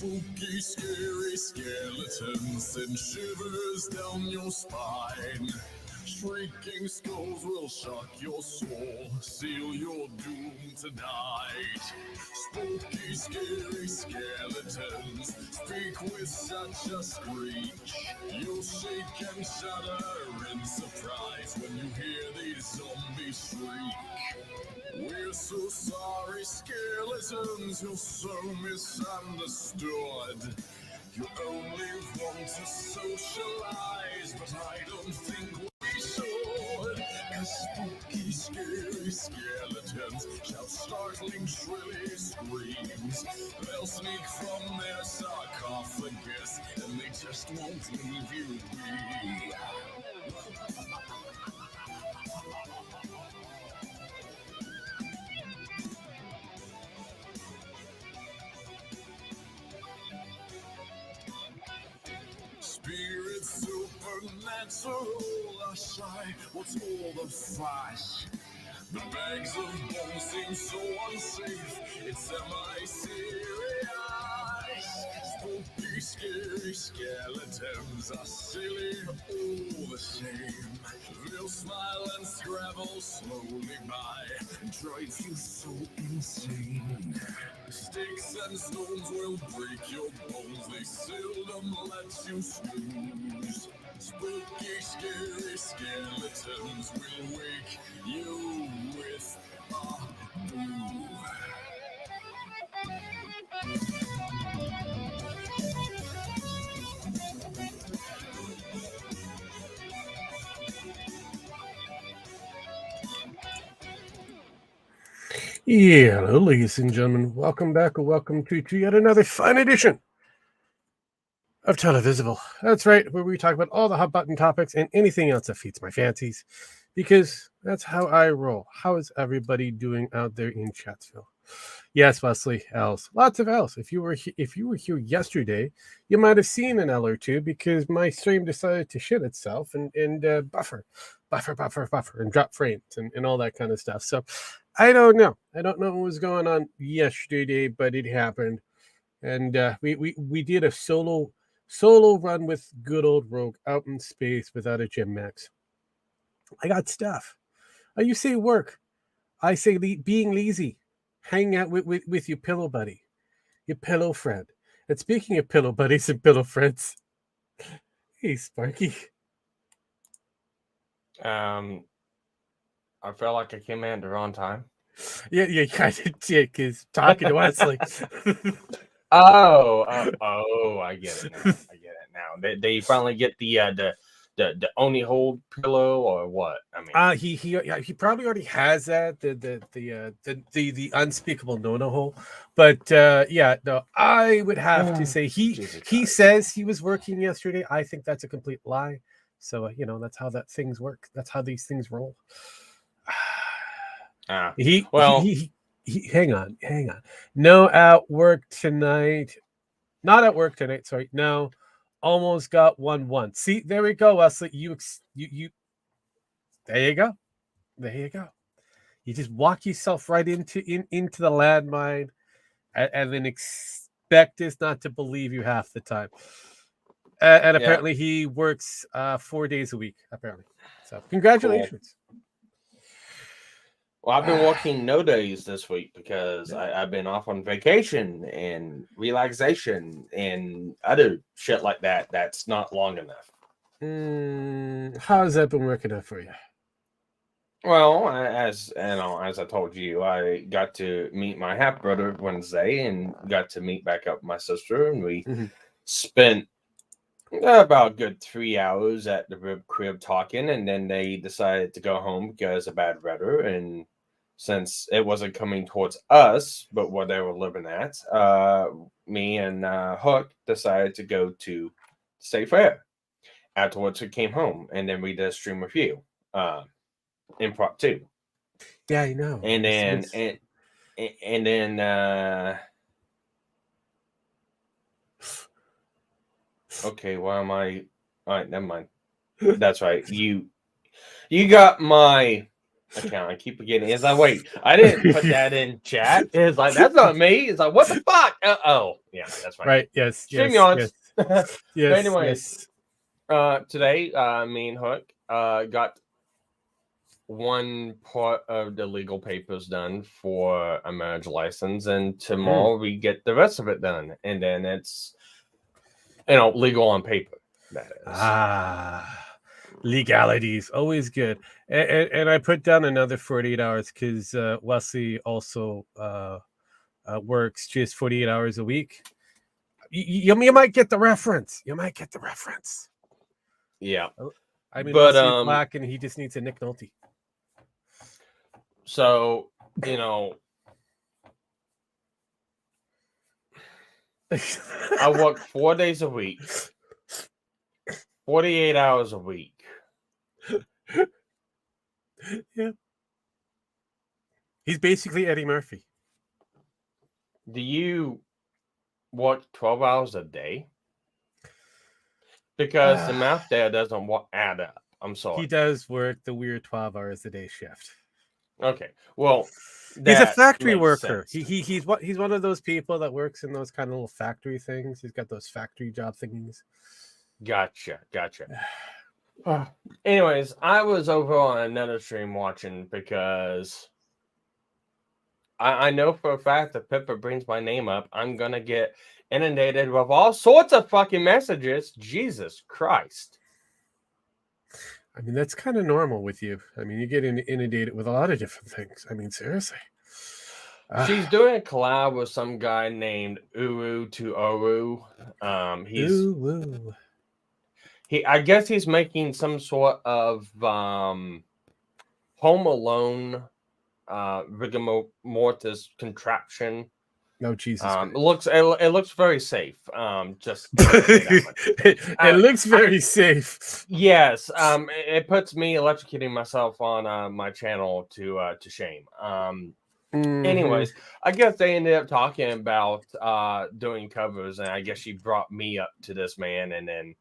Spooky, scary skeletons send shivers down your spine. Shrieking skulls will shock your soul, seal your doom tonight. Spooky, scary skeletons speak with such a screech. You'll shake and shudder in surprise when you hear these zombies shriek. We're so sorry, skeletons, you're so misunderstood. You only want to socialize, but I don't think we should. 'Cause spooky, scary skeletons shout startling, shrilly screams. They'll sneak from their sarcophagus, and they just won't leave you be. Spirits supernatural are shy. What's all the fuss? The bags of bones seem so unsafe. It's semi-serious. Spooky, scary skeletons are silly all the same. They'll smile and scrabble slowly by and drive you so insane. Sticks and stones will break your bones. They seldom let you snooze. Spooky, scary skeletons will wake you with a boo. Yeah, hello, ladies and gentlemen. Welcome back or welcome to yet another fun edition of Televisable. That's right, where we talk about all the hot button topics and anything else that feeds my fancies, because that's how I roll. How is everybody doing out there in Chatsville? Yes, Wesley, L's. Lots of L's. If you were here yesterday, you might have seen an L or two because my stream decided to shit itself and buffer, and drop frames and all that kind of stuff. So I don't know. I don't know what was going on yesterday, but it happened. And we did a solo run with good old Rogue out in space without a gym max. I got stuff. You say work. I say being lazy. Hang out with your pillow buddy, your pillow friend. And speaking of pillow buddies and pillow friends, hey, Sparky. I felt like I came in at the wrong time. Yeah, you kind of did, because talking to Wesley. Oh, I get it now. They finally get the only hold pillow or what? I mean, He probably already has that the unspeakable no hole, but yeah, no, I would have to say he says he was working yesterday. I think that's a complete lie. So that's how things work. That's how these things roll. He hang on. No, at work tonight. Not at work tonight. Sorry, no. Almost got 1-1. See, there we go, Wesley. You. There you go. You just walk yourself right into the landmine, and then expect us not to believe you half the time. And apparently he works 4 days a week. Apparently, so congratulations. Cool. Well, I've been working no days this week because I've been off on vacation and relaxation and other shit like that. That's not long enough. How has that been working out for you? Well, as I told you, I got to meet my half brother Wednesday and got to meet back up with my sister, and we spent about a good 3 hours at the rib crib talking, and then they decided to go home because of bad weather. And since it wasn't coming towards us, but where they were living at, me and Hook decided to go to State Fair. Afterwards, we came home, and then we did a stream review, improv too. Yeah, I know. And then okay, why am I? All right, never mind. That's right. You got my account. I keep forgetting. It's like, wait, I didn't put that in chat. It's like, that's not me. It's like, what the fuck? Oh, yeah, that's right. Right. Yes. StreamYards. Yes. But anyways, today, me and Hook got one part of the legal papers done for a marriage license, and tomorrow we get the rest of it done, and then it's legal on paper. That is legalities always good. And I put down another 48 hours because Wesley also works just 48 hours a week. You might get the reference. Yeah. I mean, but Wesley's black and he just needs a Nick Nolte. So, I work 4 days a week, 48 hours a week. Yeah. He's basically Eddie Murphy. Do you work 12 hours a day? Because the math there doesn't add up. I'm sorry. He does work the weird 12 hours a day shift. Okay. Well, he's a factory worker. He's one of those people that works in those kind of little factory things. He's got those factory job thingies. Gotcha. Anyways, I was over on another stream watching because I know for a fact that Pippa brings my name up, I'm gonna get inundated with all sorts of fucking messages. Jesus Christ. I mean, that's kind of normal with you. I mean, you get inundated with a lot of different things. I mean, seriously. She's doing a collab with some guy named Uru to Oru. I guess he's making some sort of Home Alone rigor mortis contraption. No, Jesus. It looks very safe. Just it looks very safe. Yes. It puts me electrocuting myself on my channel to shame. Anyways, I guess they ended up talking about doing covers, and I guess she brought me up to this man, and then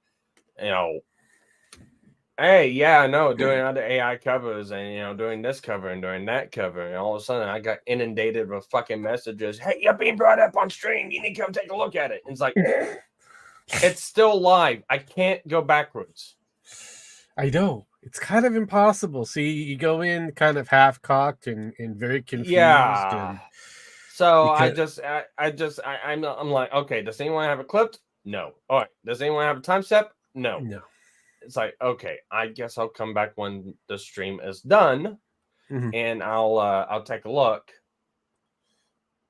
hey, yeah, no, doing other AI covers and doing this cover and doing that cover, and all of a sudden I got inundated with fucking messages. Hey, you're being brought up on stream. You need to come take a look at it. And it's like it's still live. I can't go backwards. I know. It's kind of impossible. See, you go in kind of half cocked and very confused. Yeah. So I'm like, okay, does anyone have it clipped? No. All right. Does anyone have a time step? No. It's like, okay, I guess I'll come back when the stream is done, and I'll take a look.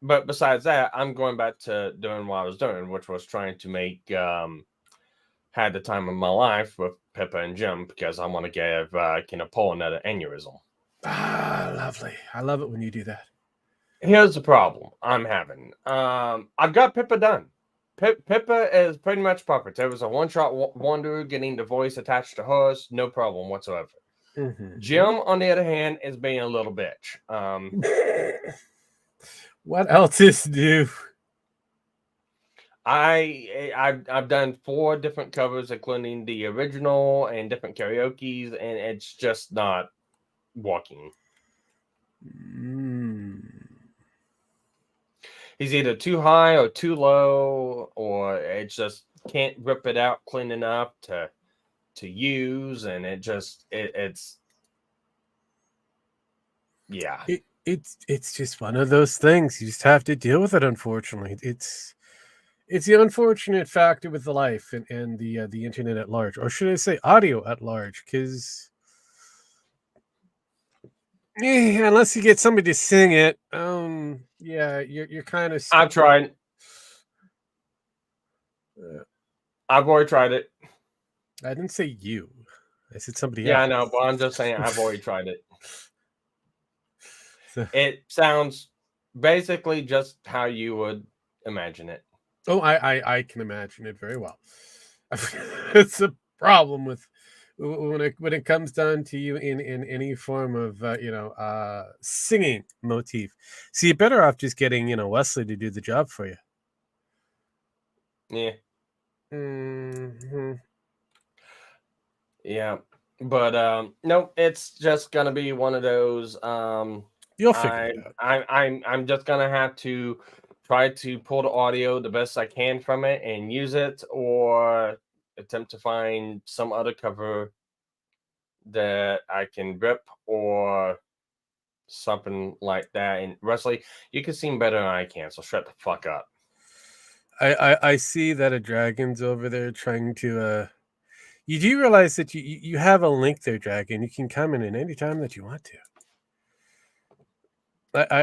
But besides that, I'm going back to doing what I was doing, which was trying to make had the time of my life with Pippa and Jim, because I want to give Paul another aneurysm. Lovely. I love it when you do that. Here's the problem I'm having. I've got Pippa done. Pippa is pretty much perfect. It was a one-shot wonder, getting the voice attached to hers, no problem whatsoever. Jim, on the other hand, is being a little bitch. What else is new? I've done 4 different covers, including the original and different karaoke's, and it's just not working. He's either too high or too low, or it just can't rip it out clean enough to use, and it's just one of those things. You just have to deal with it. Unfortunately, it's the unfortunate factor with the life and the internet at large, or should I say, audio at large, because. Unless you get somebody to sing it, you're kind of. I've tried. I've already tried it. I didn't say you. I said somebody else. Yeah, I know, but I'm just saying I've already tried it. It sounds basically just how you would imagine it. Oh, I can imagine it very well. It's a problem with. When it comes down to you in any form of singing motif, so you're better off just getting Wesley to do the job for you. Yeah. Yeah. But no, it's just gonna be one of those. You'll figure it out. I'm just gonna have to try to pull the audio the best I can from it and use it, or attempt to find some other cover that I can rip or something like that. And Wesley, you can sing better than I can, so shut the fuck up. I see that a dragon's over there trying to. You do realize that you have a link there, Dragon. You can come in at any time that you want to.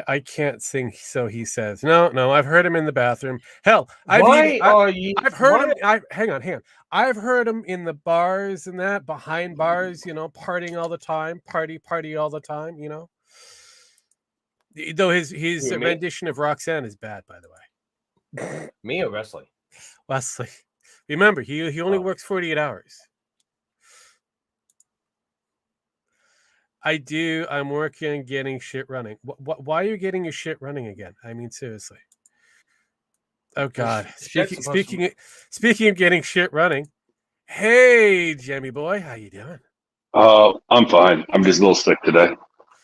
I can't sing, so he says. No, I've heard him in the bathroom. Hell, I've heard him. Hang on. I've heard him in the bars and that, behind bars, partying all the time, party all the time, Though his rendition of Roxanne is bad, by the way. Me or Wesley? Wesley. Remember, he only works 48 hours. I'm working on getting shit running. Why are you getting your shit running again? I mean, seriously. Oh God. Speaking of getting shit running. Hey, Jammy boy, how you doing? I'm fine. I'm just a little sick today.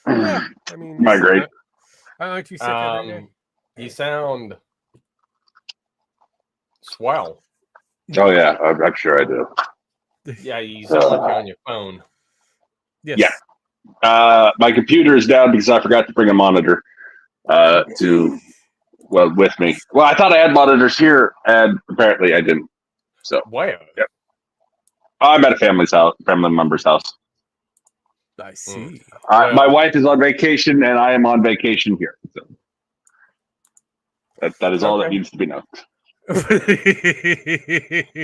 Yeah, I mean, migraine. Aren't you sick every day? You sound swell. Oh yeah, I'm sure I do. Yeah, you sound like you're on your phone. Yes. Yeah. My computer is down because I forgot to bring a monitor with me. Well, I thought I had monitors here, and apparently I didn't. So where? Yep. I'm at a family member's house. I see. My wife is on vacation, and I am on vacation here. So that is all that needs to be known.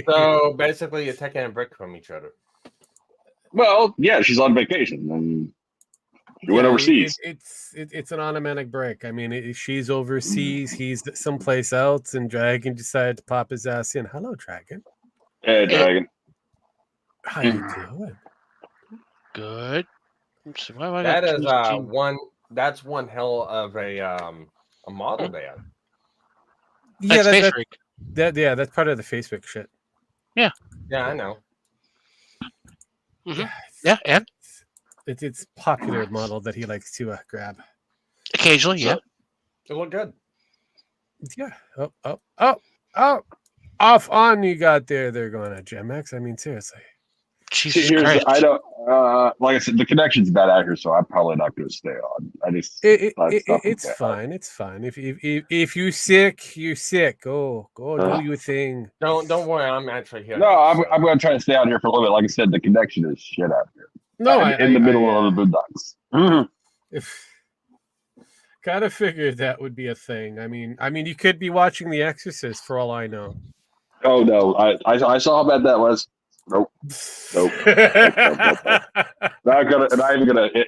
So basically, you're taking a break from each other. Well, yeah, she's on vacation, and she went overseas. It's an automatic break. I mean, she's overseas, he's someplace else, and Dragon decided to pop his ass in. Hello, Dragon. Hey, Dragon. How you doing? Good. That is That's one hell of a model there. Yeah, that's part of the Facebook shit. Yeah, I know. Mm-hmm. Yeah, and it's popular model that he likes to grab occasionally. Yeah, it look good. Yeah. Oh! Off on you got there. They're going at Gemex. I mean, seriously. Jesus Christ. I don't. Like I said, the connection's bad out here, so I'm probably not going to stay on. I just. It's fine. It's fine. If you're sick, you're sick. Go do your thing. Don't worry. I'm actually here. No, I'm going to try to stay out here for a little bit. Like I said, the connection is shit out here. No, in the middle of the boondocks. Mm-hmm. Gotta figured that would be a thing. I mean, you could be watching The Exorcist for all I know. Oh no, I saw how bad that was. Nope.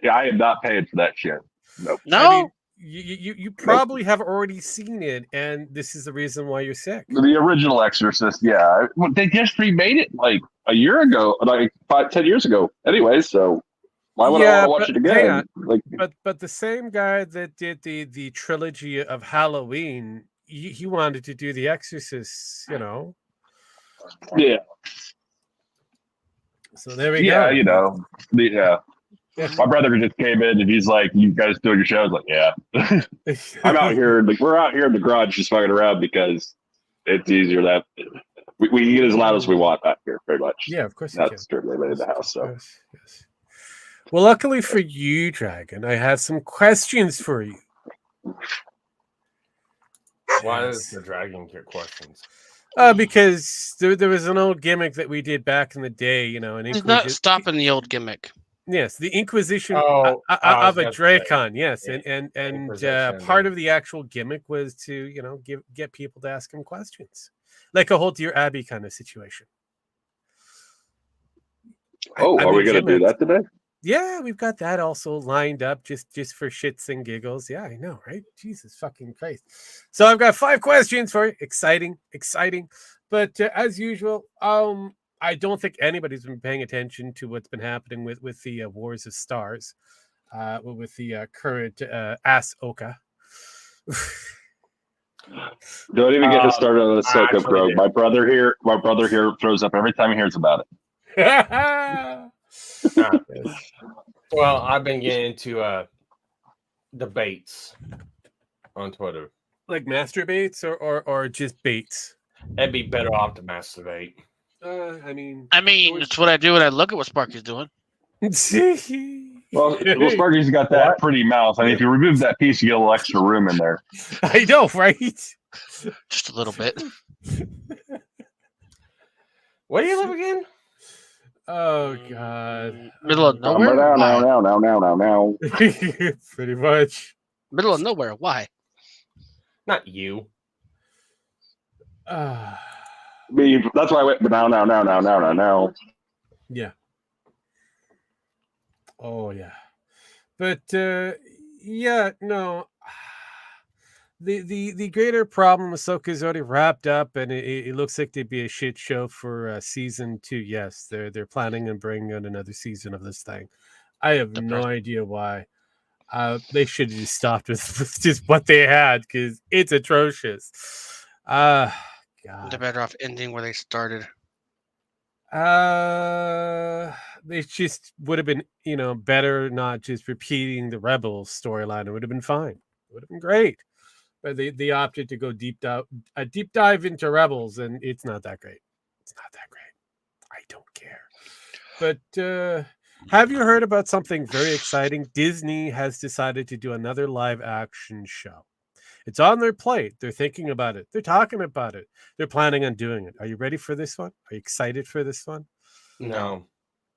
I am not paying for that shit. Nope. No. I mean, you probably have already seen it, and this is the reason why you're sick. The original Exorcist, yeah. They just remade it like a year ago, like 10 years ago. Anyway, so why would I want to watch it again? But the same guy that did the trilogy of Halloween, he wanted to do The Exorcist, Yeah. So there we go. Yeah, My brother just came in and he's like, "You guys doing your show?" I was like, "Yeah." I'm out here. We're out here in the garage just fucking around because it's easier that we can get as loud as we want out here, pretty much. Yeah, of course. That's certainly in the house. So. Yes. Well, luckily for you, Dragon, I have some questions for you. Why does the Dragon get questions? Because there was an old gimmick that we did back in the day, He's not stopping the old gimmick. Yes, the Inquisition of a Dracon. Yes, and part of the actual gimmick was to get people to ask him questions, like a whole Dear Abby kind of situation. Are we going to do that today? Yeah, we've got that also lined up just for shits and giggles. Yeah, I know, right? Jesus fucking Christ. So I've got 5 questions for you. Exciting. But as usual, I don't think anybody's been paying attention to what's been happening with the Wars of Stars, with the current Ass Oka. Don't even get us started on the Ahsoka probe. My brother here throws up every time he hears about it. Nah. Yes. Well, I've been getting into debates on Twitter. Like masturbates or just baits? It'd be better off to masturbate. I mean, It's what I do when I look at what Sparky's doing. Well, Sparky's got that What? pretty mouth. I mean, if you remove that piece, you get a little extra room in there. I know, right? Just a little bit. Where do you live again? Oh God! Middle of Now, nowhere? Why? now. Pretty much. Middle of nowhere. Why? Not you. Ah, That's why I went, but now. yeah. Oh yeah. But yeah, no. The greater problem with Ahsoka is already wrapped up, and it looks like they'd be a shit show for season 2. Yes, they're planning on bringing on another season of this thing. I have no idea why. They should have just stopped with just what they had because it's atrocious. God. They're better off ending where they started. They just would have been, better not just repeating the Rebels storyline. It would have been fine. It would have been great. But they opted to go a deep dive into Rebels, and it's not that great. It's not that great. I don't care. But have you heard about something very exciting? Disney has decided to do another live action show. It's on their plate. They're thinking about it. They're talking about it. They're planning on doing it. Are you ready for this one? Are you excited for this one? No.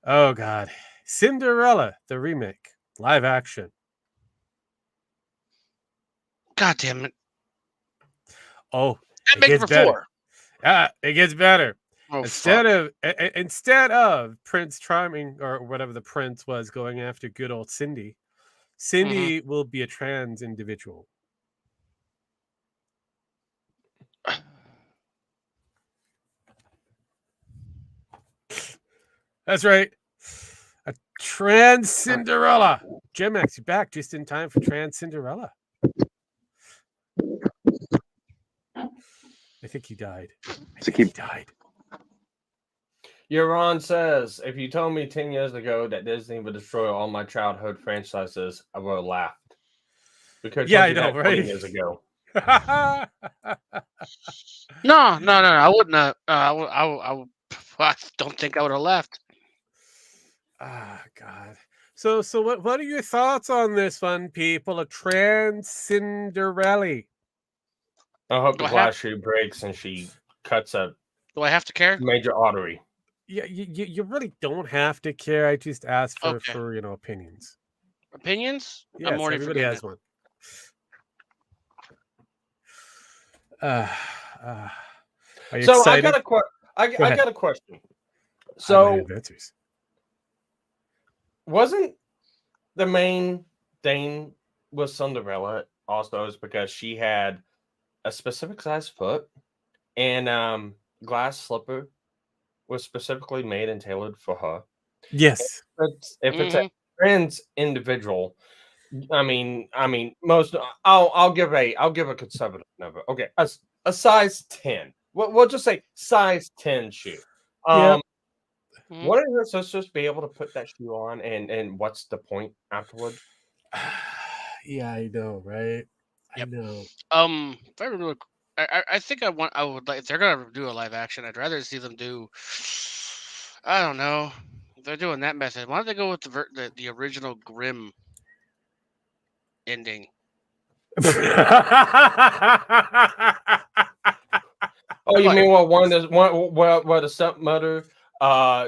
Oh, God. Cinderella, the remake, live action. God damn it. Oh, And make it for better. 4. Yeah, it gets better. Oh, Instead of Prince Charming or whatever the prince was going after good old Cindy, Cindy will be a trans individual. That's right. A trans Cinderella. Jim X, you're back just in time for trans Cinderella. I think he died. He died. Euron says, if you told me 10 years ago that Disney would destroy all my childhood franchises, I would have laughed. Because I know, right? 20 years ago. No. I wouldn't have. I don't think I would have left. Ah, God. So what are your thoughts on this one, people? A trans Cinderella. I hope the glass shoe breaks and she cuts a Do I have to care? major artery. Yeah, you really don't have to care. I just ask for opinions. Opinions? Yes, I'm already everybody has one. Are you So excited? I got a question. So wasn't the main thing with Cinderella also is because she had a specific size foot and glass slipper was specifically made and tailored for her. Yes. If it's a trans individual, I mean most I'll give a conservative number. Okay, a size 10. We'll just say size 10 shoe. Wouldn't her sisters be able to put that shoe on and what's the point afterward? Yeah, I know, right? Yep. I know. If I remember, I think I would like if they're gonna do a live action, I'd rather see them do. I don't know. If they're doing that method, why don't they go with the original Grimm ending? Oh, you mean where the stepmother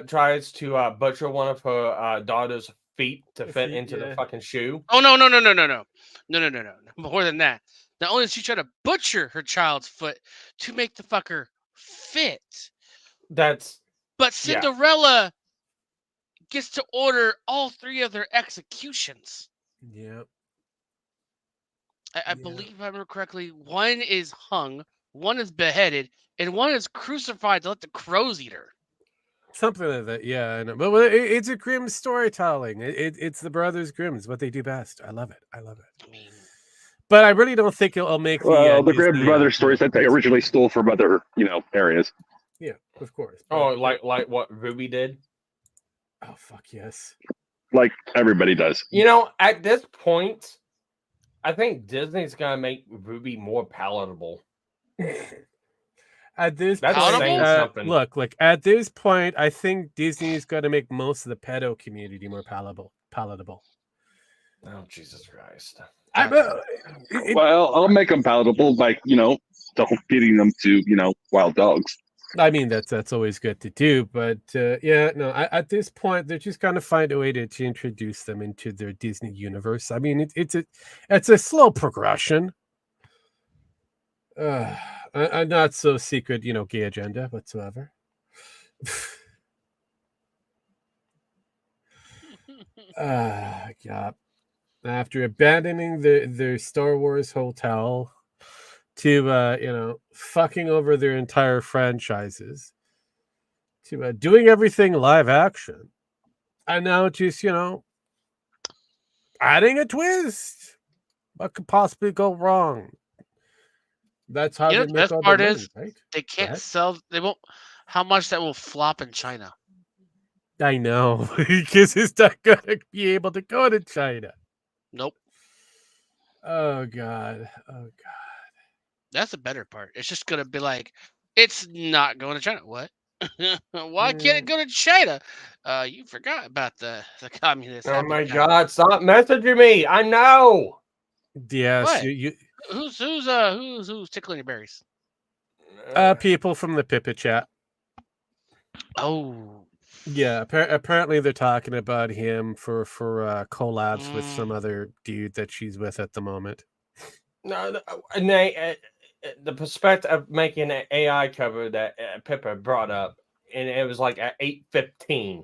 tries to butcher one of her daughter's feet to fit into the fucking shoe? Oh no! More than that. Not only does she try to butcher her child's foot to make the fucker fit, but Cinderella gets to order all 3 of their executions. Yep. I believe, if I remember correctly, one is hung, one is beheaded, and one is crucified to let the crows eat her. Something like that, yeah. I know. But it's a Grimm storytelling. It's the Brothers Grimm's what they do best. I love it. I mean, but I really don't think it'll make the Grimm Brothers stories that they originally stole from other areas. Yeah, of course. Oh, like what Ruby did. Oh fuck yes. Like everybody does. You know, at this point, I think Disney's gonna make Ruby more palatable. At this That's point, saying something. look, like at this point, I think Disney's got to make most of the pedo community more palatable. Oh Jesus Christ! Well, I'll make them palatable by feeding them to wild dogs. I mean, that's always good to do, but yeah, no. At this point, they're just gonna find a way to introduce them into their Disney universe. I mean, it's a slow progression. A not so secret, gay agenda whatsoever. Yeah. After abandoning their Star Wars hotel to fucking over their entire franchises, to doing everything live action, and now just adding a twist. What could possibly go wrong? That's how they the make best all part their is money, right? they can't sell. They won't. How much that will flop in China? I know, because it's not gonna be able to go to China. Nope. Oh god. That's the better part. It's just gonna be like, it's not going to China. What? Why can't it go to China? You forgot about the communist. Oh my God! Stop messaging me. I know. Yes, What? you Who's tickling your berries? people from the Pippa chat. Oh. Yeah, apparently they're talking about him for collabs with some other dude that she's with at the moment. No, and the perspective of making an AI cover that Pippa brought up, and it was like at 8:15.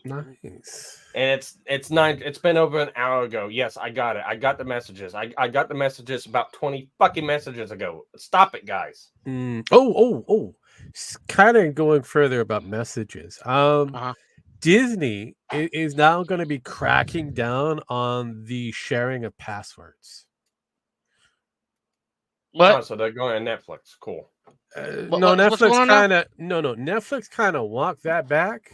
Nice. And it's 9. It's been over an hour ago. Yes, I got it. I got the messages. I got the messages about 20 fucking messages ago. Stop it, guys. Oh. Kind of going further about messages. Disney is now going to be cracking down on the sharing of passwords. What? Oh, so they're going to Netflix. Cool. Netflix kind of walked that back.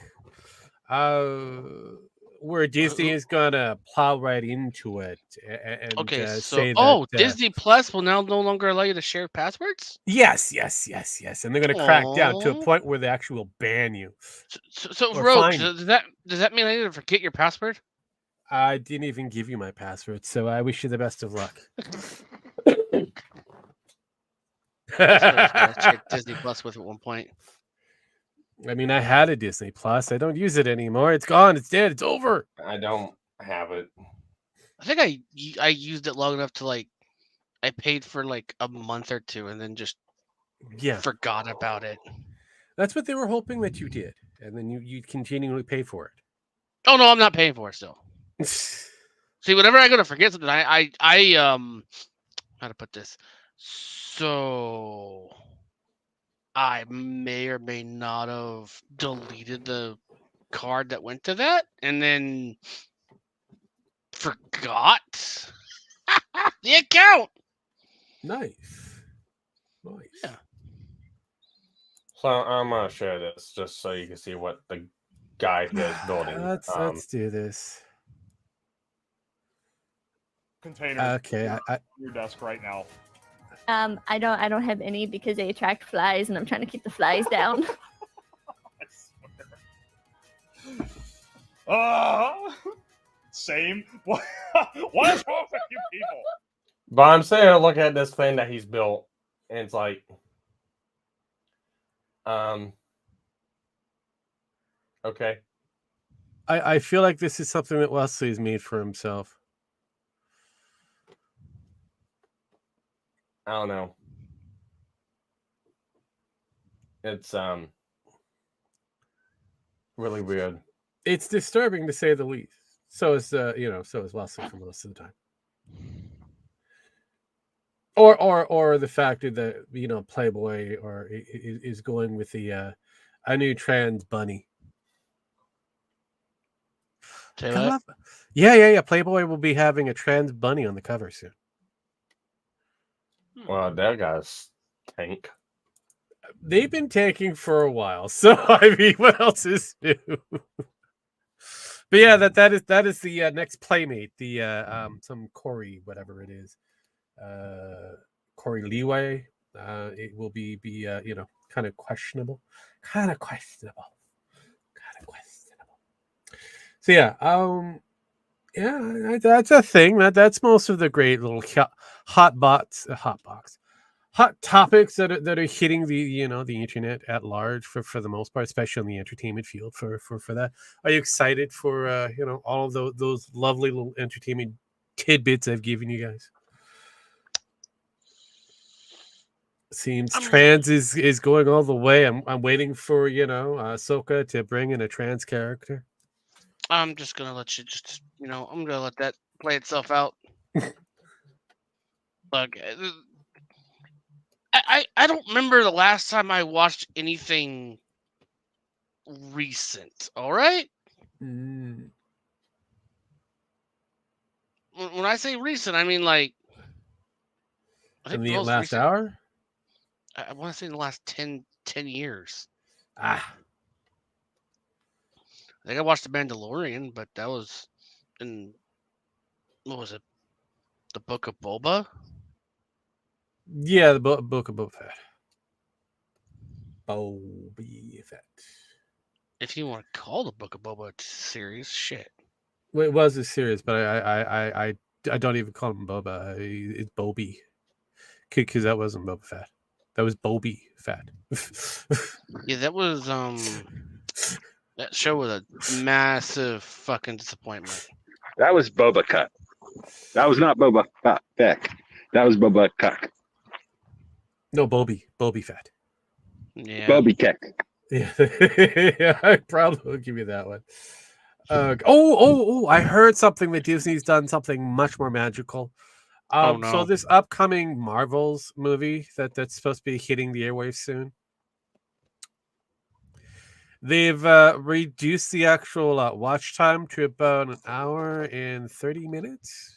Where Disney is gonna plow right into it and say that Disney Plus will now no longer allow you to share passwords. Yes, and they're gonna crack down to a point where they actually will ban you. So Rogue, does that mean I need to forget your password? I didn't even give you my password, so I wish you the best of luck. I checked Disney Plus with at one point. I mean, I had a Disney Plus. I don't use it anymore. It's gone. It's dead. It's over. I don't have it. I think I used it long enough to I paid for like a month or two and then just forgot about it. That's what they were hoping that you did, and then you'd continually pay for it. Oh no, I'm not paying for it still. See, whenever I go to forget something, I how to put this? So I may or may not have deleted the card that went to that and then forgot the account. Nice. Yeah. So I'm going to share this just so you can see what the guy is building. Let's do this. Container. Okay, on your desk right now. I don't have any because they attract flies, and I'm trying to keep the flies down. Same. What is wrong with you people? But I'm saying, look at this thing that he's built, and it's like, okay. I feel like this is something that Wesley's made for himself. I don't know. It's really weird. It's disturbing to say the least. So is so is Wesley for most of the time. Or the fact that Playboy is going with a new trans bunny. Yeah. Playboy will be having a trans bunny on the cover soon. Well, that guy's tank. they've been tanking for a while, so I mean, what else is new? But yeah, that is the next Playmate, the some Corey, whatever it is, Corey Leeway. It will be kind of questionable. So yeah, that's a thing. That's most of the great little hot topics that are hitting the the internet at large for the most part, especially in the entertainment field. For that, are you excited for all of those lovely little entertainment tidbits I've given you guys? Seems trans is going all the way. I'm waiting for Ahsoka to bring in a trans character. I'm just gonna let you I'm gonna let that play itself out. Look, I don't remember the last time I watched anything recent. All right. Mm. When I say recent, I mean like in the last hour. I want to say in the last 10 years. I think I watched The Mandalorian, but that was in, what was it? The Book of Boba? Yeah, the Book of Boba Fett. Boba Fett. If you want to call the Book of Boba a series, shit. Well, it was a series, but I don't even call him Boba. It's Bobby. Because that wasn't Boba Fett. That was Bobby Fett. Yeah, that was that show was a massive fucking disappointment. That was Boba Cut. That was not Boba Fett. That was Boba Cut. No, Bobby Fett. Yeah. Bobby Keck. Yeah, yeah, I probably will give you that one. I heard something that Disney's done something much more magical. Oh, no. So this upcoming Marvels movie that's supposed to be hitting the airwaves soon, they've reduced the actual watch time to about an hour and 30 minutes.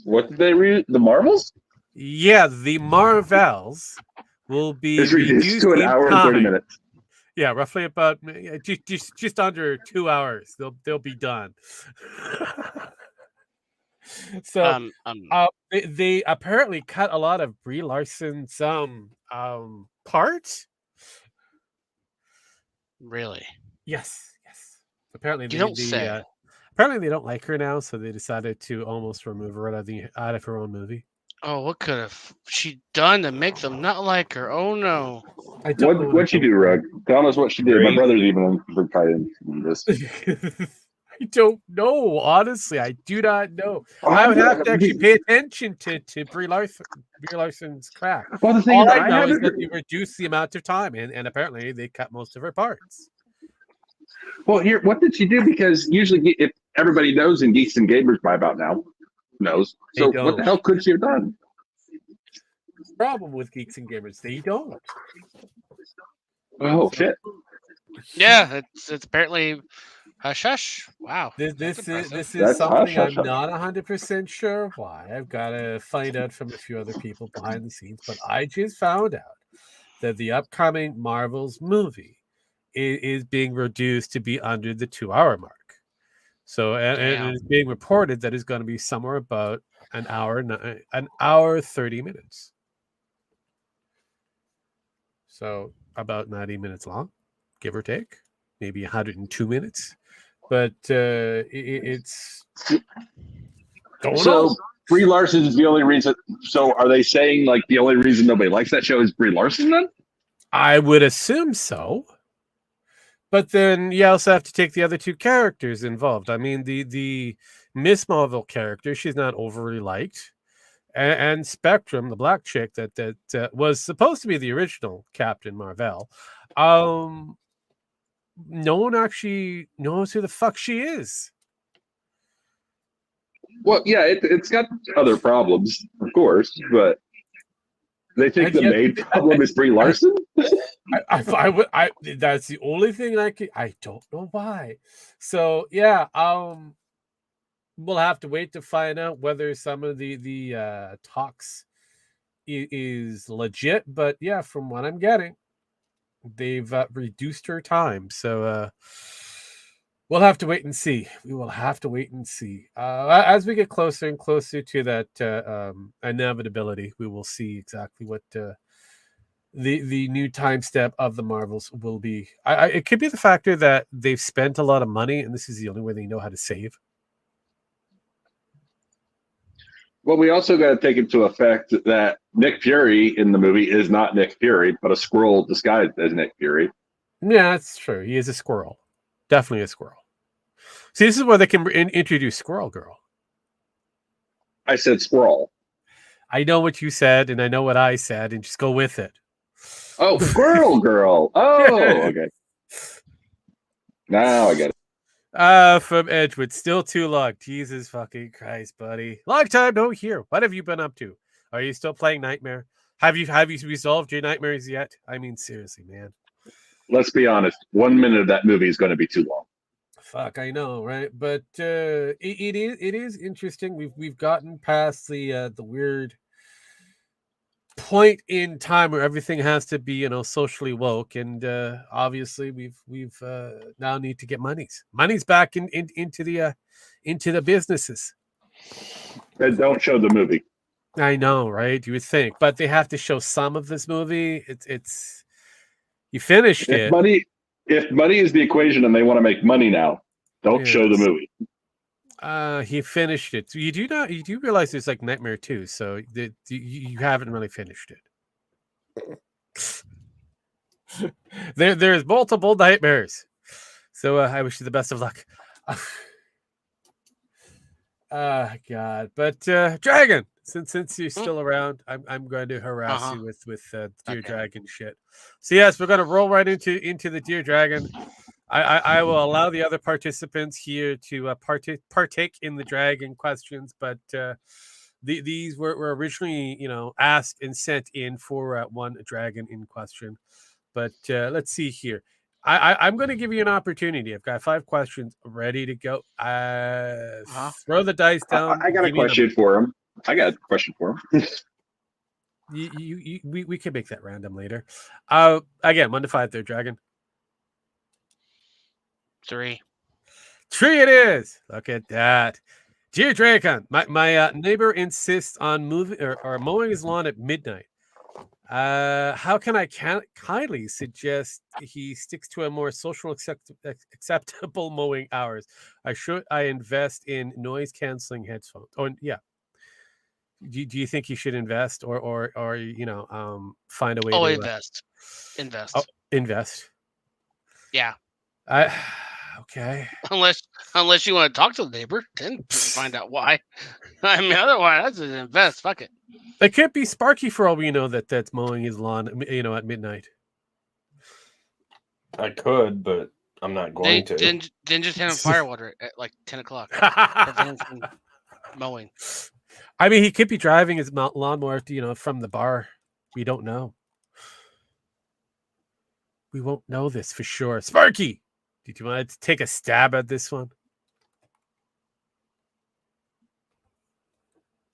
What did they read? The Marvels? Yeah, the Marvels will be It's reduced to an hour and 30 minutes. Yeah, roughly about just under 2 hours. They'll be done. So they apparently cut a lot of Brie Larson's parts. Really? Yes. Apparently say. Apparently they don't like her now, so they decided to almost remove her out of her own movie. Oh, what could have she done to make them not like her? Oh no! I don't know what'd she do, Rug? Tell us what she did. My brother's even in this. I don't know. Honestly, I do not know. I would have to actually pay attention to Brie Larson's crack. Well, the thing All is, I know is that they reduced the amount of time, and apparently they cut most of her parts. Well, here, what did she do? Because usually, if everybody knows, and Geeks and Gamers by about now knows. So what the hell could she have done? Problem with Geeks and Gamers, they don't. Oh shit! Yeah, it's apparently hush hush. Wow, this is That's something hush, I'm not 100% sure why. I've got to find out from a few other people behind the scenes, but I just found out that the upcoming Marvels movie is being reduced to be under the 2-hour mark. So and it's being reported that it's going to be somewhere about an hour 30 minutes. So about 90 minutes long, give or take, maybe 102 minutes. But it's don't know. Brie Larson is the only reason. So are they saying like the only reason nobody likes that show is Brie Larson then? I would assume so. But then you also have to take the other two characters involved. I mean, the Miss Marvel character, she's not overly liked. And Spectrum, the black chick that was supposed to be the original Captain Marvel, no one actually knows who the fuck she is. Well, yeah, it's got other problems, of course, but they think the main problem is Brie Larson. That's the only thing I don't know why. So yeah, we'll have to wait to find out whether some of the talks, is legit, but yeah, from what I'm getting, they've reduced her time. So we'll have to wait and see. We will have to wait and see. As we get closer and closer to that inevitability, we will see exactly what the new time step of the Marvels will be. It could be the factor that they've spent a lot of money, and this is the only way they know how to save. Well, we also got to take into effect that Nick Fury in the movie is not Nick Fury, but a squirrel disguised as Nick Fury. Yeah, that's true. He is a squirrel. Definitely a squirrel. See, this is where they can introduce Squirrel Girl. I said squirrel. I know what you said, and I know what I said, and just go with it. Oh, Squirrel Girl. Oh, okay. Now I get it. From Edgewood, still too long. Jesus fucking Christ, buddy. Long time no hear. What have you been up to? Are you still playing Nightmare? Have you resolved your nightmares yet? I mean, seriously, man. Let's be honest. 1 minute of that movie is going to be too long. Fuck, I know, right? But it is interesting. We've gotten past the weird point in time where everything has to be, socially woke, and obviously we've now need to get money's back into the businesses. And don't show the movie. I know, right? You would think, but they have to show some of this movie. It's you finished it. If money is the equation and they want to make money now, don't show the movie. He finished it. So you do realize there's like Nightmare 2, so you haven't really finished it. There's multiple nightmares. So I wish you the best of luck. God. But Dragon, since you're still around, I'm going to harass you with Dear Dragon shit. So yes, we're going to roll right into the Dear Dragon. I will allow the other participants here to partake in the dragon questions, but these were originally, asked and sent in for one dragon in question. But let's see here. I'm going to give you an opportunity. I've got 5 questions ready to go. Throw the dice down. I got a question for him. We can make that random later. Again, 1 to 5 there, Dragon. 3. 3 it is. Look at that. Dear Dragon, my neighbor insists on moving or mowing his lawn at midnight. How can I kindly suggest he sticks to a more social acceptable mowing hours? I invest in noise canceling headphones? Oh, yeah. Do you think he should invest or find a way to invest? Oh, invest. Yeah. Okay. Unless you want to talk to the neighbor, then find out why. I mean, otherwise, that's an invest. Fuck it. It could be Sparky for all we know that's mowing his lawn, at midnight. I could, but I'm not going to. Then just hand him firewater at like 10 o'clock. Mowing. I mean, he could be driving his lawnmower, from the bar. We don't know. We won't know this for sure. Sparky, did you want to take a stab at this one?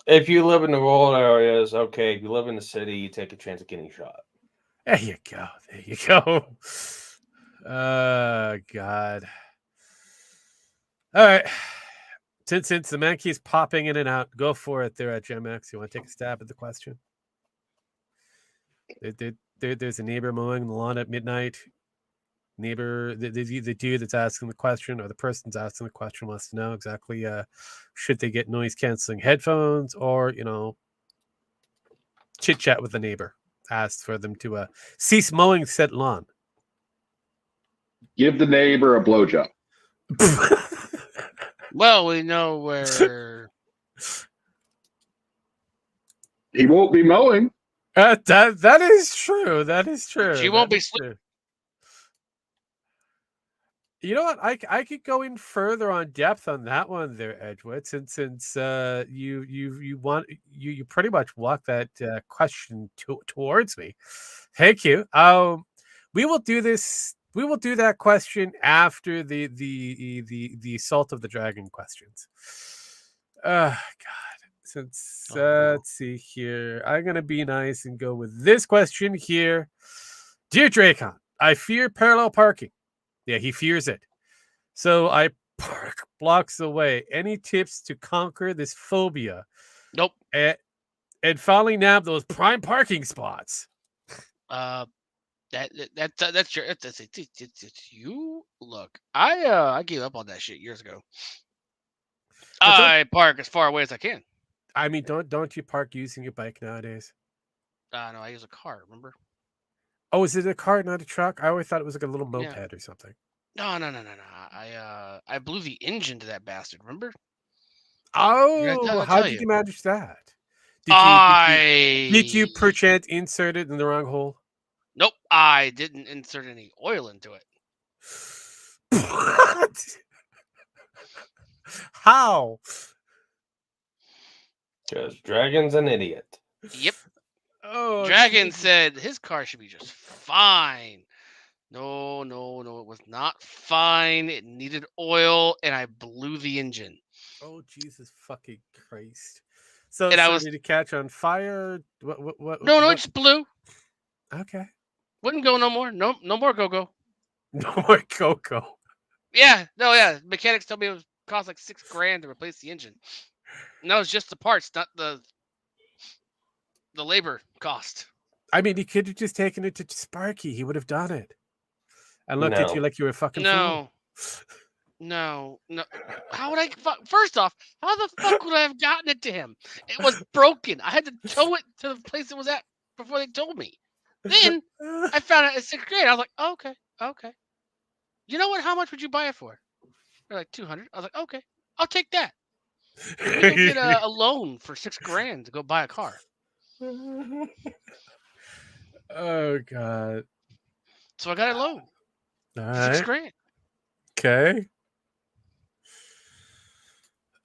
If you live in the rural areas, okay. If you live in the city, you take a chance of getting shot. There you go. God. All right. Since the man keeps popping in and out, go for it there at GemX. You want to take a stab at the question? There's a neighbor mowing the lawn at midnight. Neighbor, the dude that's asking the question or the person's asking the question wants to know exactly should they get noise canceling headphones or chit chat with the neighbor. Asked for them to cease mowing said lawn. Give the neighbor a blowjob. Well, we know where he won't be mowing. That is true. That is true. She won't be sleeping. You know what? I could go in further on depth on that one there, Edgewood. Since you pretty much walk that question towards me. Thank you. We will do this. We will do that question after the Salt of the Dragon questions. God. Since let's see here, I'm gonna be nice and go with this question here. Dear Dracon, I fear parallel parking. Yeah, he fears it. So I park blocks away. Any tips to conquer this phobia? Nope. And finally nab those prime parking spots. That's your it's you. Look, I gave up on that shit years ago. I park as far away as I can. I mean, don't you park using your bike nowadays? No, I use a car. Remember? Oh, is it a car, not a truck? I always thought it was like a little moped or something. No. I blew the engine to that bastard. Remember? Oh, how did you manage that? Did you perchance insert it in the wrong hole? Nope, I didn't insert any oil into it. What? How? Because Dragon's an idiot. Yep. Oh, Dragon said his car should be just fine. No, it was not fine. It needed oil, and I blew the engine. Oh, Jesus fucking Christ! So, did it catch on fire? What? No, it just blew. Okay. Wouldn't go no more. No more go-go. No more go-go. Yeah. Mechanics told me it would cost like $6,000 to replace the engine. And that was just the parts, not the labor cost. I mean, he could have just taken it to Sparky. He would have done it. And looked at you like you were a fucking fool. No. How would I? First off, how the fuck would I have gotten it to him? It was broken. I had to tow it to the place it was at before they told me. Then I found out it's $6,000. I was like, okay. You know what? How much would you buy it for? They're like $200. I was like, okay, I'll take that. We go get a loan for $6,000 to go buy a car. Oh God. So I got a loan. All right. $6,000. Okay.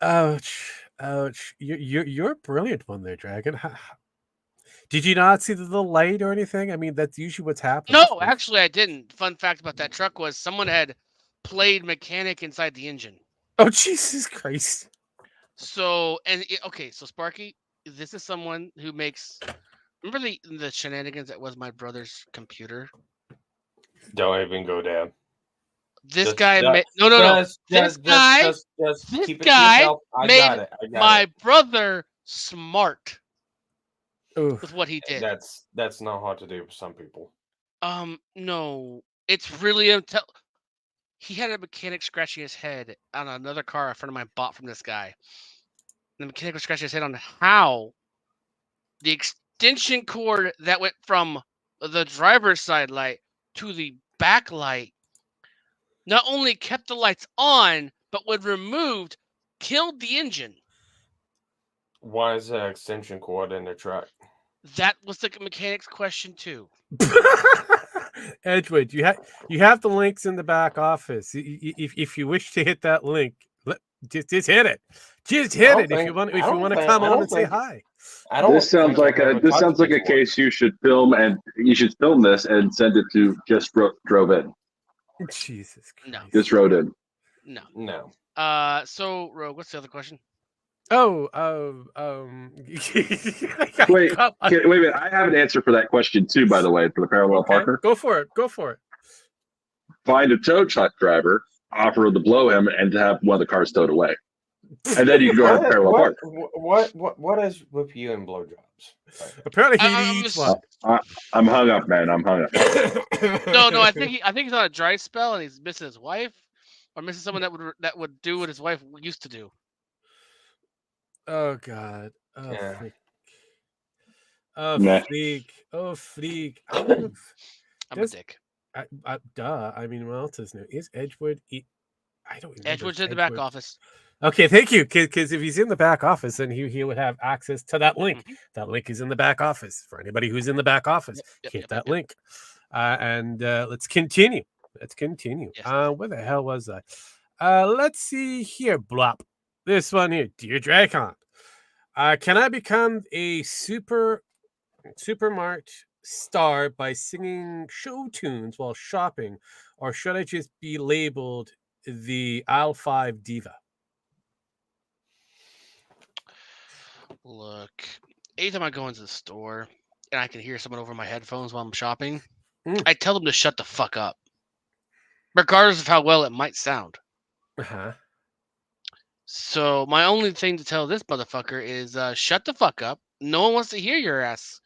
Ouch. You're a brilliant one there, Dragon. Did you not see the light or anything? I mean, that's usually what's happening. No, actually, I didn't. Fun fact about that truck was someone had played mechanic inside the engine. Oh, Jesus Christ. So Sparky, this is someone who makes. Remember the shenanigans that was my brother's computer? Don't even go down. This guy made this guy made my brother smart with what he did. That's not hard to do for some people. No, it's really he had a mechanic scratching his head on another car a friend of mine bought from this guy. The mechanic was scratching his head on how the extension cord that went from the driver's side light to the back light not only kept the lights on, but when removed, killed the engine. Why is that extension cord in the truck? That was the mechanic's question too. Edgewood, you have the links in the back office. If you wish to hit that link, just hit it. Just hit it if you want to come on and say hi. This sounds like a case you should film, and you should film this and send it to Just Drove In. Jesus Christ. No. Just Rode In. No. So Rogue, what's the other question? Wait a minute. I have an answer for that question too, by the way, for the parallel parker. Go for it. Find a tow truck driver, offer to blow him, and to have one of the cars towed away. And then you can go ahead and parallel park. What is with you and blowjobs? Apparently he eats one. I'm hung up, man. I'm hung up. No. I think he's on a dry spell and he's missing his wife, or missing someone that would do what his wife used to do. Oh God. Oh, yeah. Freak. Oh, freak. I'm a dick. Duh. I mean, what else is new? Is Edgewood? I don't remember. Edgewood's in the back office. Okay, thank you. Because if he's in the back office, then he would have access to that link. Mm-hmm. That link is in the back office. For anybody who's in the back office, hit that link. And let's continue. Yes. Where the hell was I? Let's see here. Blop. This one here. Dear Dracon, can I become a supermart star by singing show tunes while shopping, or should I just be labeled the aisle 5 diva? Look, anytime I go into the store and I can hear someone over my headphones while I'm shopping, I tell them to shut the fuck up, regardless of how well it might sound. Uh-huh. So my only thing to tell this motherfucker is shut the fuck up. No one wants to hear your ass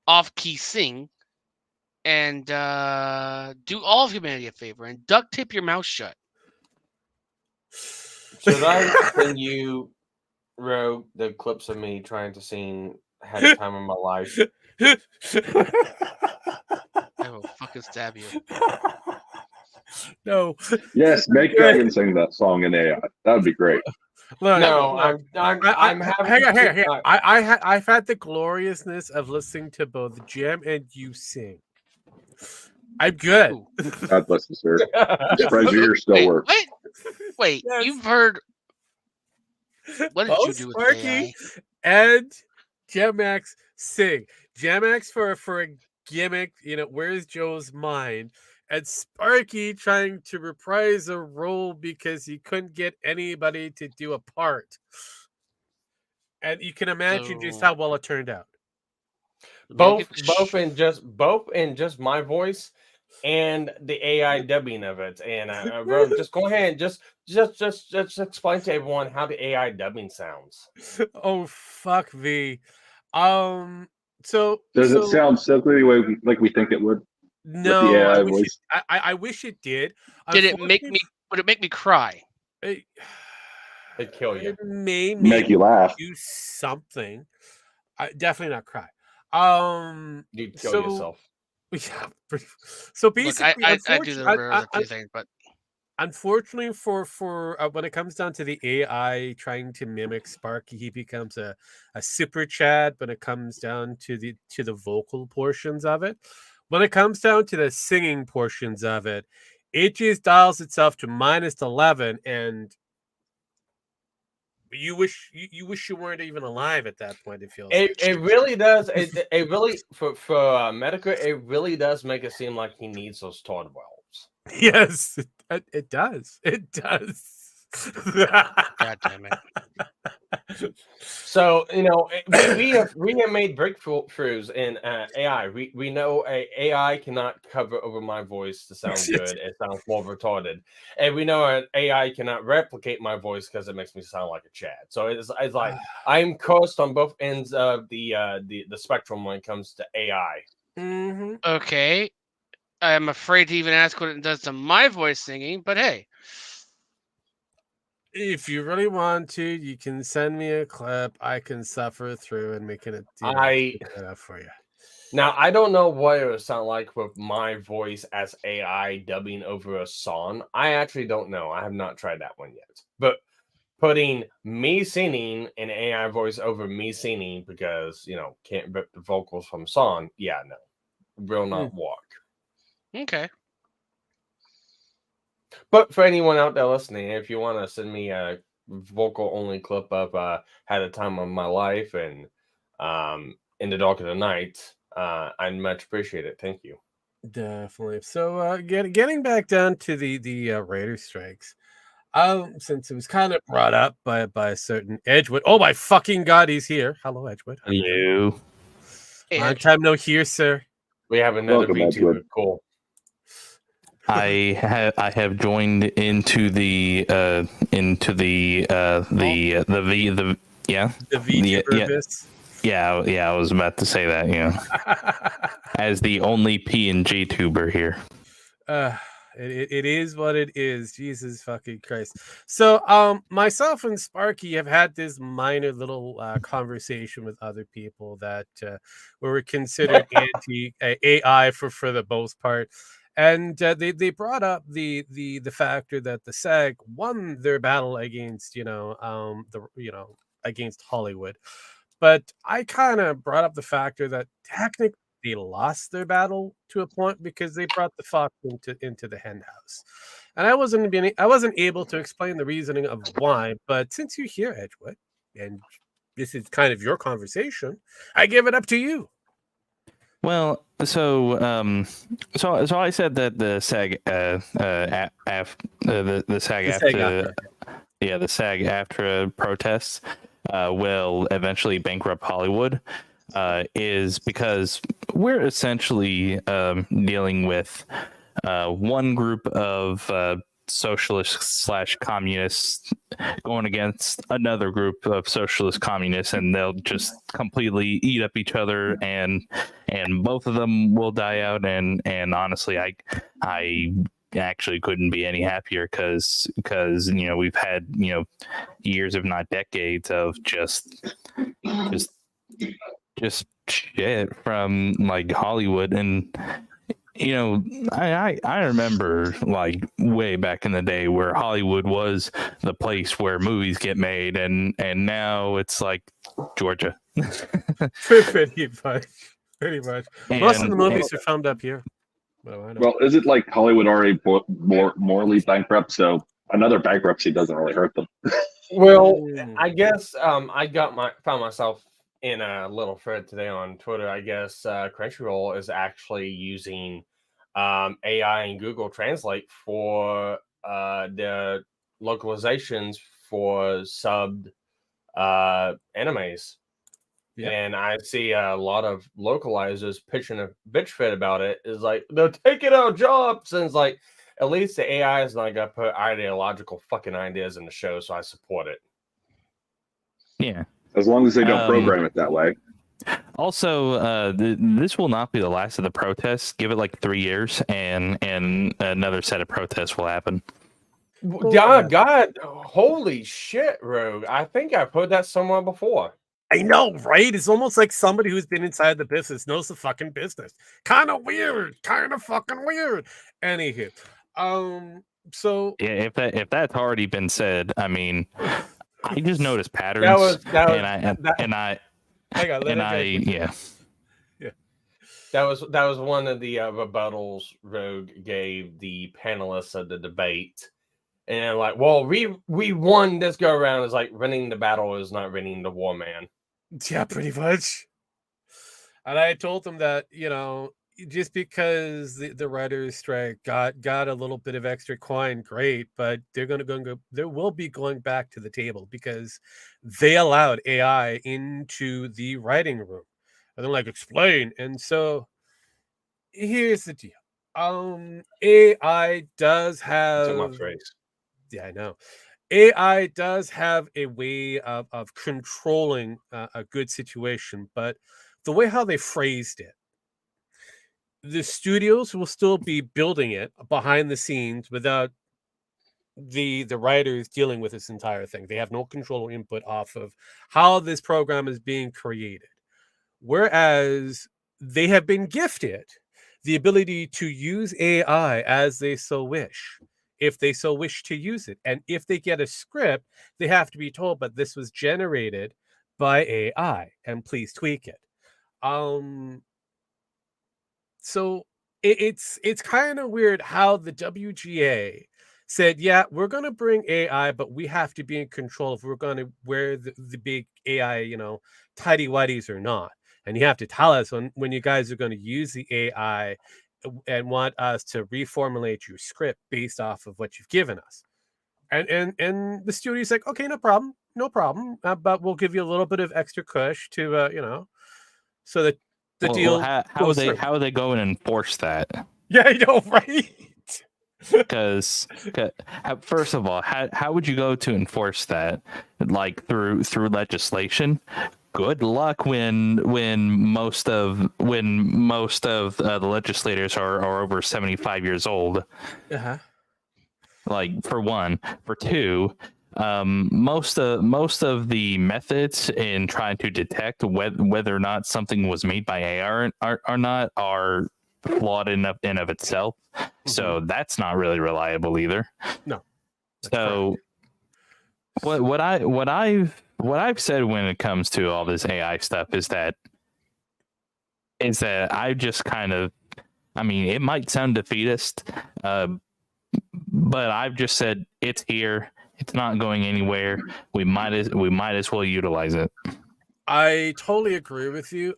off-key sing. And do all of humanity a favor and duct tape your mouth shut. Should I send you, Rogue, the clips of me trying to sing "Had a Time of My Life"? I will fucking stab you. No. Yes, make Dragon sing that song in AI. That would be great. Look, No, I'm having. Hang on. I've had the gloriousness of listening to both Jam and you sing. I'm good. God bless you, sir. Surprised your ear still works. Wait, Yes. you've heard. What did you Both do with Sparky AI? and Jamax sing. Jamax for a gimmick, where's Joe's mind? And Sparky trying to reprise a role because he couldn't get anybody to do a part. And you can imagine just how well it turned out. Both in just my voice and the AI dubbing of it. And Rogue, just go ahead and just explain to everyone how the AI dubbing sounds. Oh fuck V. So does it sound simply the way we think it would? No, with the AI voice? I wish it did. Would it make me cry? It'd kill you. It may make you laugh. Do something. Definitely not cry. You'd kill yourself. Yeah. So basically, look, I do the few things, but unfortunately for when it comes down to the AI trying to mimic Sparky, he becomes a super Chad when it comes down to the vocal portions of it. When it comes down to the singing portions of it, it just dials itself to -11, and you wish you weren't even alive at that point. It feels it really does. It really for Metokur, it really does make it seem like he needs those Todd wells. Yes, it does. It does. God damn it. So we have made breakthroughs in AI. We know AI cannot cover over my voice to sound good. It sounds more retarded, and we know an AI cannot replicate my voice because it makes me sound like a Chad. So it's like I'm cursed on both ends of the spectrum when it comes to AI. Mm-hmm. Okay, I'm afraid to even ask what it does to my voice singing, but hey. If you really want to, you can send me a clip. I can suffer through and make it up for you. Now, I don't know what it would sound like with my voice as AI dubbing over a song. I actually don't know. I have not tried that one yet. But putting me singing an AI voice over me singing because, can't rip the vocals from a song, yeah, no. Will not work. Okay. But for anyone out there listening, if you want to send me a vocal only clip of "Had a Time of My Life" and "In the Dark of the Night," I'd much appreciate it. Thank you. Definitely. So getting back down to the Raider strikes, since it was kind of brought up by a certain Edgewood. Oh my fucking god, he's here. Hello, Edgewood. Hello. Long time no here, sir. We have another VTuber. Cool. I have joined into the Yeah, I was about to say that, as the only P&G tuber here. It is what it is. Jesus fucking Christ. So myself and Sparky have had this minor little conversation with other people that were considered anti AI for the most part. And they brought up the factor that the SAG won their battle against against Hollywood, but I kind of brought up the factor that technically they lost their battle to a point because they brought the fox into the hen house, and I wasn't able to explain the reasoning of why. But since you're here, Edgewood, and this is kind of your conversation, I give it up to you. Well, so I said that the SAG the SAG after protests will eventually bankrupt Hollywood is because we're essentially dealing with one group of socialists / communists going against another group of socialist communists, and they'll just completely eat up each other, and both of them will die out. And honestly, I actually couldn't be any happier because we've had years, if not decades, of just shit from like Hollywood. And I remember like way back in the day where Hollywood was the place where movies get made, and now it's like Georgia. Pretty much. Most of the movies are filmed up here. Well, is it like Hollywood already more morally bankrupt, so another bankruptcy doesn't really hurt them? Well, I guess I found myself in a little thread today on Twitter. I guess Crunchyroll is actually using AI and Google Translate for the localizations for subbed animes. Yeah. And I see a lot of localizers pitching a bitch fit about it. Is like, they're taking our jobs. And it's like, at least the AI is not going to put ideological fucking ideas in the show, so I support it. Yeah. As long as they don't program it that way. Also, this will not be the last of the protests. Give it like 3 years, and another set of protests will happen. God, holy shit, Rogue. I think I've heard that somewhere before. I know, right? It's almost like somebody who's been inside the business knows the fucking business. Kind of weird. Kind of fucking weird. Anywho, so yeah, if that's already been said, I mean, I just noticed patterns. That was one of the rebuttals Rogue gave the panelists of the debate. And like, well, we won this go around. Is like, winning the battle is not winning the war, man. Yeah, pretty much. And I told them that, just because the writers' strike got a little bit of extra coin, great, but they're there will be going back to the table because they allowed AI into the writing room. And they're like, explain. And so here's the deal. AI does have. Yeah, I know. AI does have a way of controlling a good situation, but the way how they phrased it, the studios will still be building it behind the scenes without the writers dealing with this entire thing. They have no control or input off of how this program is being created. Whereas they have been gifted the ability to use AI as they so wish, if they so wish to use it. And if they get a script, they have to be told, but this was generated by AI and please tweak it. So it's kind of weird how the WGA said, yeah, we're going to bring AI, but we have to be in control if we're going to wear the big AI, tidy whities or not. And you have to tell us when you guys are going to use the AI and want us to reformulate your script based off of what you've given us. And the studio's like, okay, no problem. But we'll give you a little bit of extra cush to, so that the deal. How are they going to enforce that? Yeah, I know, right? Because first of all, how would you go to enforce that? Like through legislation? Good luck when most of the legislators are over 75 years old. Uh-huh. Like, for one. For two, most of the methods in trying to detect whether or not something was made by AI or not are flawed in of itself. Mm-hmm. So that's not really reliable either. No. So what I've said when it comes to all this AI stuff is that I just kind of, I mean, it might sound defeatist, but I've just said it's here. It's not going anywhere. We might as well utilize it. I totally agree with you.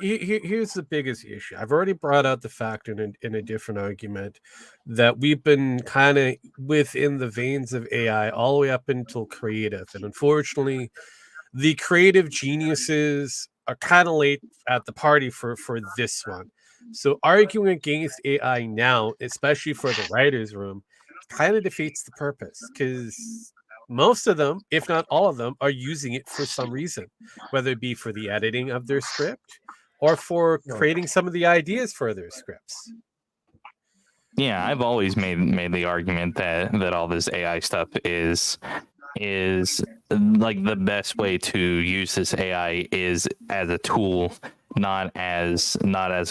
here's the biggest issue. I've already brought out the fact in a different argument that we've been kind of within the veins of AI all the way up until creative, and unfortunately, the creative geniuses are kind of late at the party for this one. So arguing against AI now, especially for the writers' room, kind of defeats the purpose, because most of them, if not all of them, are using it for some reason, whether it be for the editing of their script or for creating some of the ideas for their scripts. Yeah, I've always made the argument that all this AI stuff is like the best way to use this AI is as a tool, not as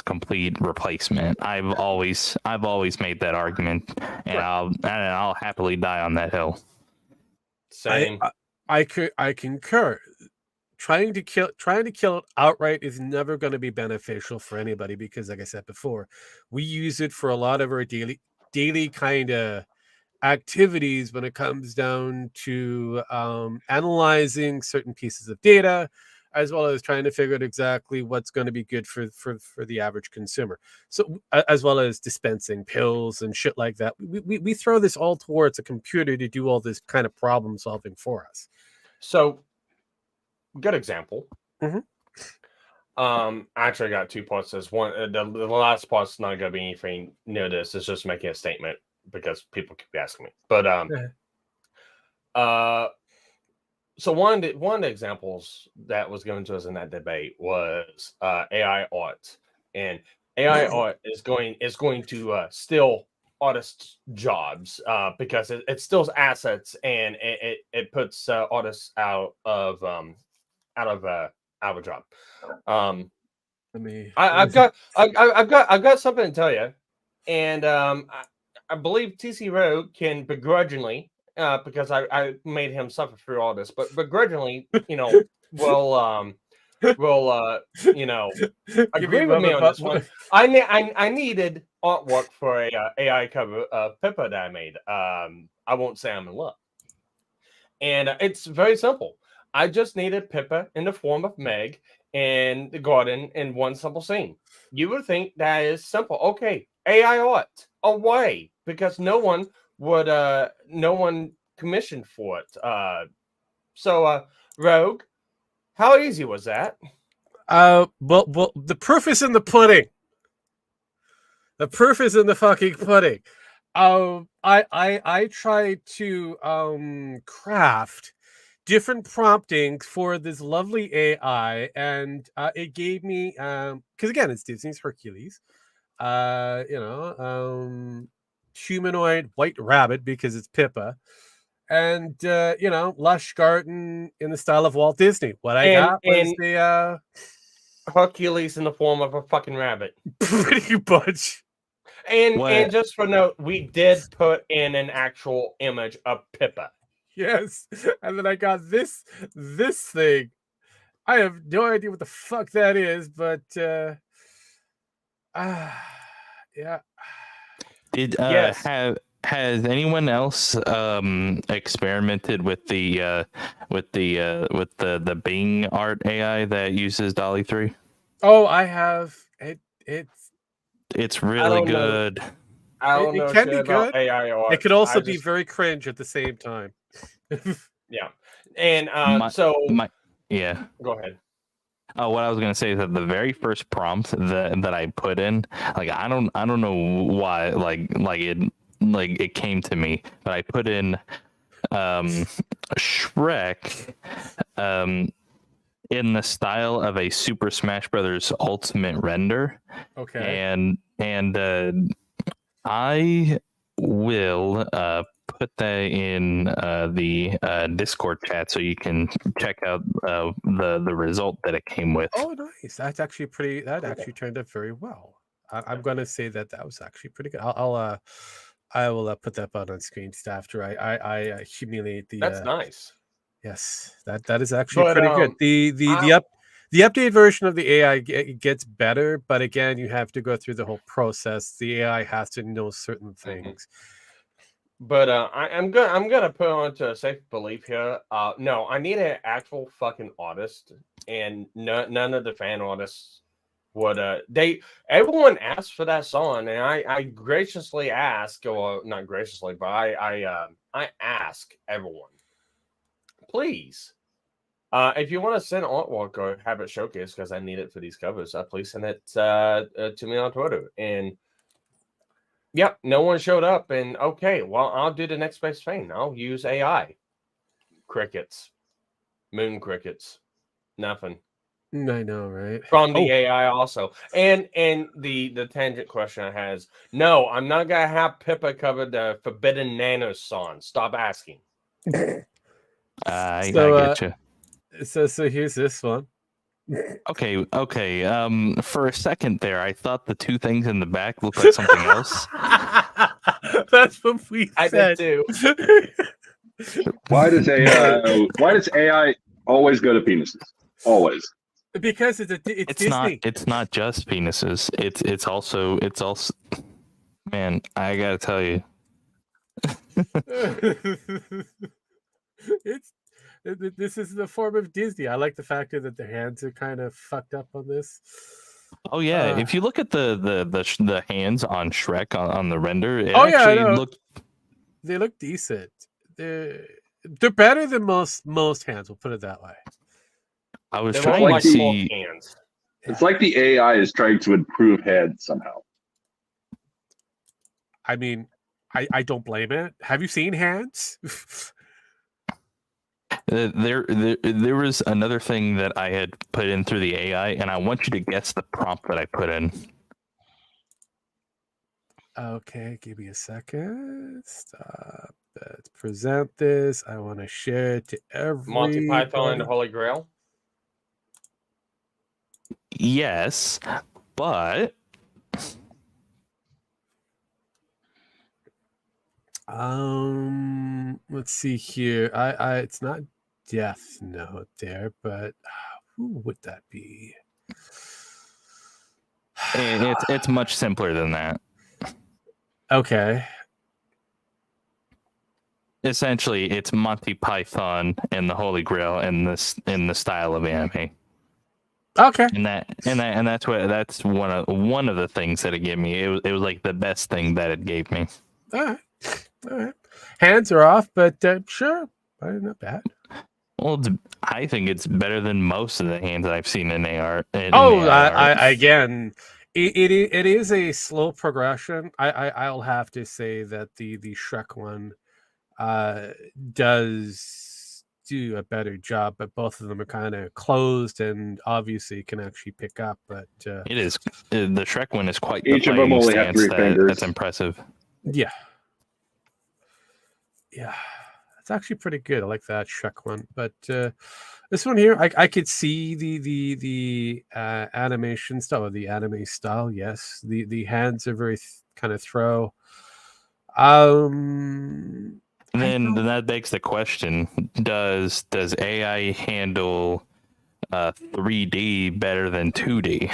complete replacement. I've always made that argument, and I'll happily die on that hill. Same. I concur. Trying to kill it outright is never going to be beneficial for anybody, because, like I said before, we use it for a lot of our daily kind of activities when it comes down to analyzing certain pieces of data, as well as trying to figure out exactly what's going to be good for the average consumer. So as well as dispensing pills and shit like that, we throw this all towards a computer to do all this kind of problem solving for us. So, good example. Mm-hmm. Actually, I got two parts. There's one. The last part's not going to be anything near this. It's just making a statement because people keep asking me. But so one of the examples that was given to us in that debate was AI art, and AI art is going to steal artists' jobs because it steals assets, and it puts artists out of a job. I've got something to tell you, and I believe TC Rogue can begrudgingly, because I made him suffer through all this, but begrudgingly, will agree with me on this one. I needed artwork for a AI cover of Pippa that I made. I won't say I'm in love, and it's very simple. I just needed Pippa in the form of Meg in the garden in one simple scene. You would think that is simple. Okay, AI art away, because no one commissioned for it. So Rogue, how easy was that? Well, the proof is in the pudding. The proof is in the fucking pudding. I tried to craft different prompting for this lovely AI, and it gave me because again, it's Disney's Hercules. Humanoid white rabbit because it's Pippa, and lush garden in the style of Walt Disney. What I got was the Hercules in the form of a fucking rabbit. Pretty much. And just for note, we did put in an actual image of Pippa. Yes, and then I got this thing. I have no idea what the fuck that is, but yeah. Has anyone else experimented with the Bing art AI that uses DALL-E 3? Oh, I have. It's really good. I don't know. It can be good. AI art. It could also be very cringe at the same time. Yeah, and yeah. Go ahead. Oh, what I was gonna say is that the very first prompt that I put in, like I don't know why, it came to me, but I put in Shrek in the style of a Super Smash Brothers Ultimate render. Okay. And I will put that in the Discord chat so you can check out the result that it came with. Oh, nice. That's actually pretty. That actually turned out very well. I'm going to say that was actually pretty good. I will put that button on screen after I humiliate the. That's nice. Yes, that is actually pretty good. The updated version of the AI gets better, but again, you have to go through the whole process. The AI has to know certain things. But I'm gonna put on to a safe belief here. No, I need an actual fucking artist, and none of the fan artists what everyone asked for that song, and I graciously ask, or not graciously, but I ask everyone, please, if you want to send artwork or have it showcased, because I need it for these covers, please send it to me on Twitter. And yep, no one showed up. And okay, well, I'll do the next best thing. I'll use AI. Crickets, moon crickets, nothing. I know, right? From the AI also. And the tangent question I has, no, I'm not gonna have Pippa cover the Forbidden Nano song. Stop asking. I get you. So here's this one. Okay. For a second there, I thought the two things in the back looked like something else. That's what we said. I did too. Why does AI always go to penises? Always. Because it's Disney. It's not just penises. It's also man, I gotta tell you. This is the form of Disney. I like the fact that the hands are kind of fucked up on this. Oh yeah, if you look at the hands on Shrek on the render, they look decent. They're better than most hands. We'll put it that way. I was trying to see hands. It's like the AI is trying to improve heads somehow. I mean, I don't blame it. Have you seen hands? There was another thing that I had put in through the AI, and I want you to guess the prompt that I put in. Okay, give me a second. Stop. Let's present this. I want to share it to everybody. Monty Python and the Holy Grail. Yes, but let's see here. I it's not Death Note there, but who would that be? It's much simpler than that. Okay. Essentially, it's Monty Python and the Holy Grail in the style of anime. Okay. And that's one of the things that it gave me. It was like the best thing that it gave me. All right. Hands are off, but sure, not bad. Well, I think it's better than most of the hands that I've seen in AR. Again, it is a slow progression. I'll have to say that the Shrek one does do a better job, but both of them are kind of closed and obviously can actually pick up. But it is the Shrek one is quite. Each of them only have 3 fingers. That's impressive. Yeah. It's actually pretty good. I like that Shrek one, but this one here, I could see the animation style, or the anime style. Yes, the hands are very kind of throw. Then that begs the question: Does AI handle 3D better than 2D?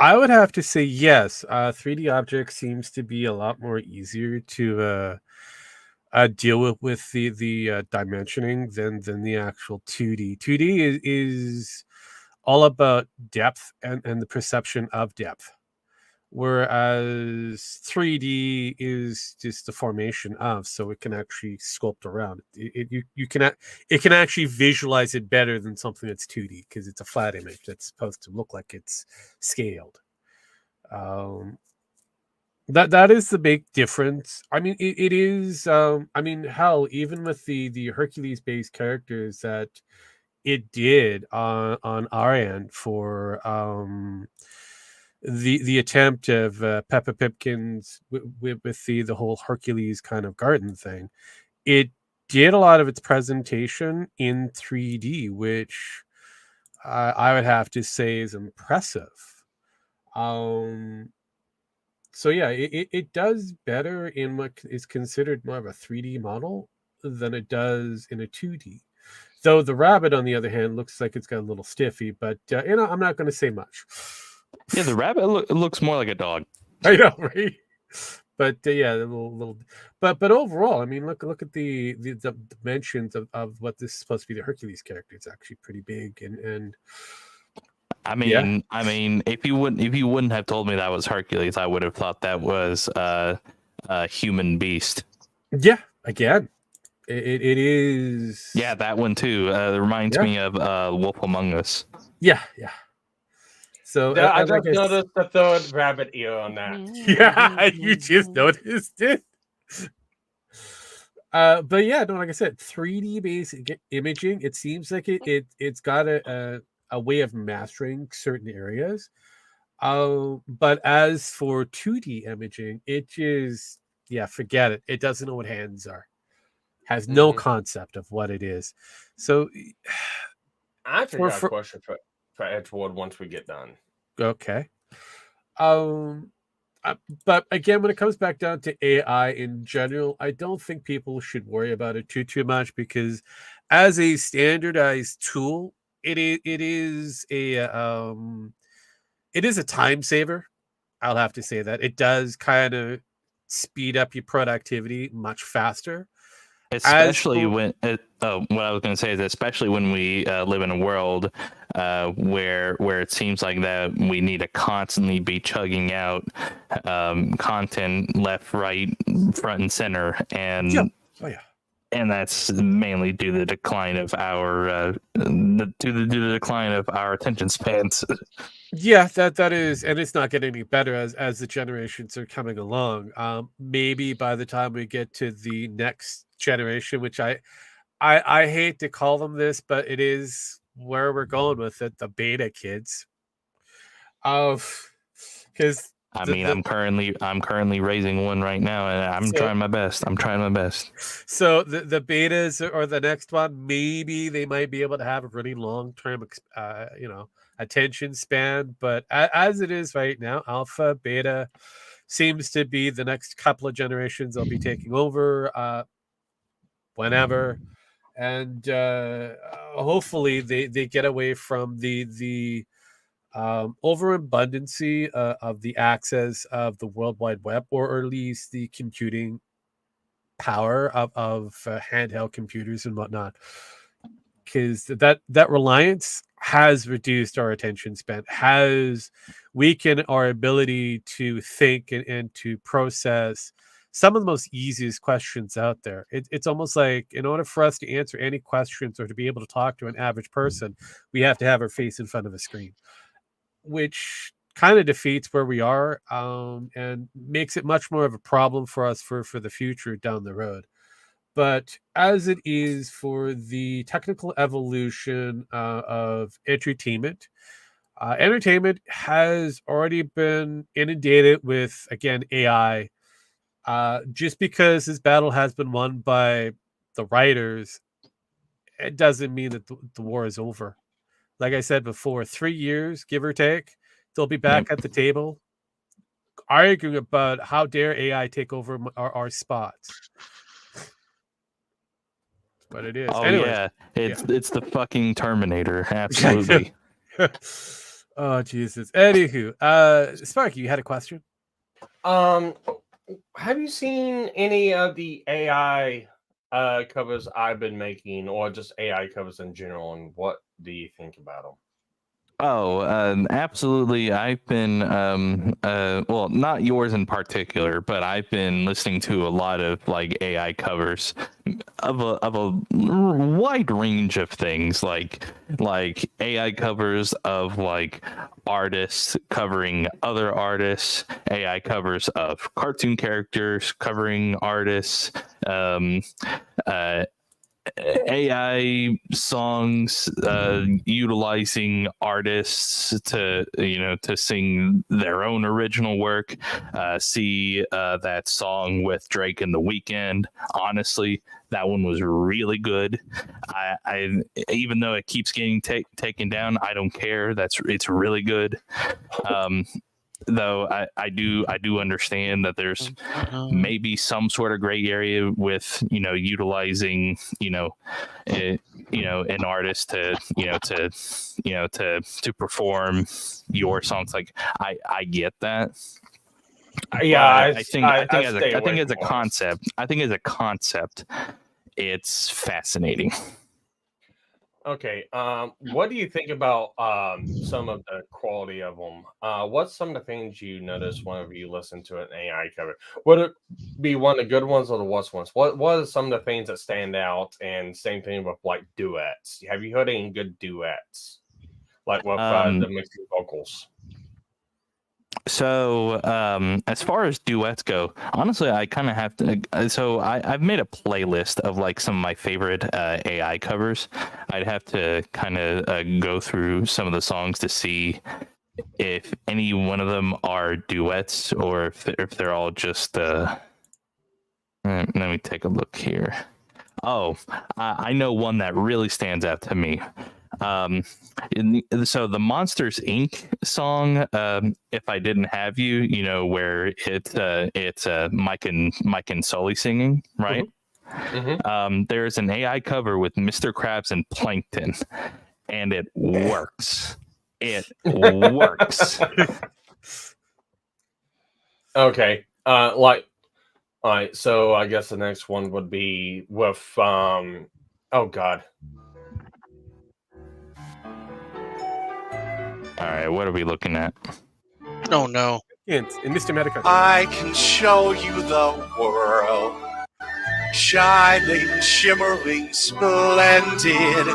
I would have to say yes. 3D objects seems to be a lot more easier to deal with the dimensioning than the actual 2D. 2D is all about depth and the perception of depth, whereas 3D is just the formation of, so it can actually sculpt around it. It can actually visualize it better than something that's 2D because it's a flat image that's supposed to look like it's scaled. That is the big difference. I mean, it is. I mean, hell, even with the Hercules-based characters that it did on our end for the attempt of Peppa Pipkins with the whole Hercules kind of garden thing, it did a lot of its presentation in 3D, which I would have to say is impressive. So yeah, it does better in what is considered more of a 3D model than it does in a 2D. Though the rabbit, on the other hand, looks like it's got a little stiffy, but I'm not going to say much. Yeah, the rabbit looks more like a dog. I know, right? But yeah, a little. But overall, I mean, look at the dimensions of what this is supposed to be. The Hercules character is actually pretty big, and I mean, if you wouldn't have told me that was Hercules, I would have thought that was a human beast. Yeah, again, it is. Yeah, that one too. It reminds me of Wolf Among Us. Yeah. So I just noticed the third rabbit ear on that. Yeah, you just noticed it. But yeah, no, like I said, 3D based imaging. It seems like it's got a way of mastering certain areas. But as for 2D imaging, it just forget it. It doesn't know what hands are. Has no concept of what it is. So I forgot a question for Edgewood once we get done. Okay. But again, when it comes back down to AI in general, I don't think people should worry about it too much, because as a standardized tool, it is a time saver. I'll have to say that it does kind of speed up your productivity much faster. Especially what I was going to say is, especially when we live in a world where it seems like that we need to constantly be chugging out content left, right, front, and center, and and that's mainly due to the decline of our decline of our attention spans. Yeah, that is, and it's not getting any better as the generations are coming along. Maybe by the time we get to the next generation, which I hate to call them this, but it is where we're going with it, the beta kids. Because I'm currently raising one right now, and I'm trying my best. So the betas or the next one, maybe they might be able to have a really long-term, attention span. But as it is right now, alpha, beta seems to be the next couple of generations they'll be taking over whenever. And hopefully they get away from the overabundancy of the access of the World Wide Web, or at least the computing power of handheld computers and whatnot, because that reliance has reduced our attention span, has weakened our ability to think and to process some of the most easiest questions out there. It's almost like, in order for us to answer any questions or to be able to talk to an average person, we have to have our face in front of a screen, which kind of defeats where we are, and makes it much more of a problem for us for the future down the road. But as it is for the technical evolution of entertainment, entertainment has already been inundated with, again, AI. Just because this battle has been won by the writers, it doesn't mean that the war is over. Like I said before, 3 years, give or take, they'll be back at the table arguing about how dare AI take over our spots. But it is. Oh, anyway, yeah. It's the fucking Terminator. Absolutely. Oh, Jesus. Anywho, Sparky, you had a question? Have you seen any of the AI covers I've been making, or just AI covers in general, and what do you think about them? Oh, absolutely. I've been, well, not yours in particular, but I've been listening to a lot of like AI covers of a wide range of things, like AI covers of like artists covering other artists, AI covers of cartoon characters covering artists, AI songs utilizing artists to sing their own original work. See that song with Drake and The Weeknd. Honestly, that one was really good. I even though it keeps getting taken down, I don't care. It's really good. Though I do understand that there's maybe some sort of gray area with utilizing an artist to perform your songs. Like I get that. Yeah, I think as a concept, it's fascinating. Okay. What do you think about some of the quality of them? What's some of the things you notice whenever you listen to an AI cover? Would it be one of the good ones or the worst ones? What are some of the things that stand out? And same thing with like duets. Have you heard any good duets, like with the mixing vocals? So, as far as duets go, honestly, I kind of have to. So, I've made a playlist of like some of my favorite AI covers. I'd have to kind of go through some of the songs to see if any one of them are duets or if they're all just. Let me take a look here. Oh, I know one that really stands out to me. So the Monsters Inc. song, "If I Didn't Have You," where it's Mike and Sully singing, right? Mm-hmm. There's an AI cover with Mr. Krabs and Plankton, and it works. It works. Okay. All right. So I guess the next one would be with oh God. All right, what are we looking at? Oh no. In MisterMetokur. I can show you the world, shining, shimmering, splendid.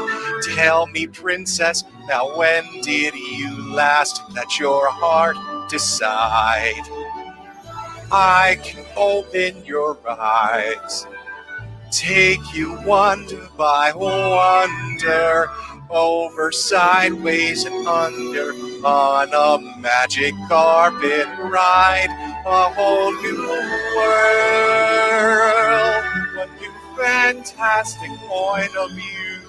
Tell me, princess, now when did you last let your heart decide? I can open your eyes, take you wonder by wonder, over, sideways, and under, on a magic carpet ride, a whole new world, a new fantastic point of view.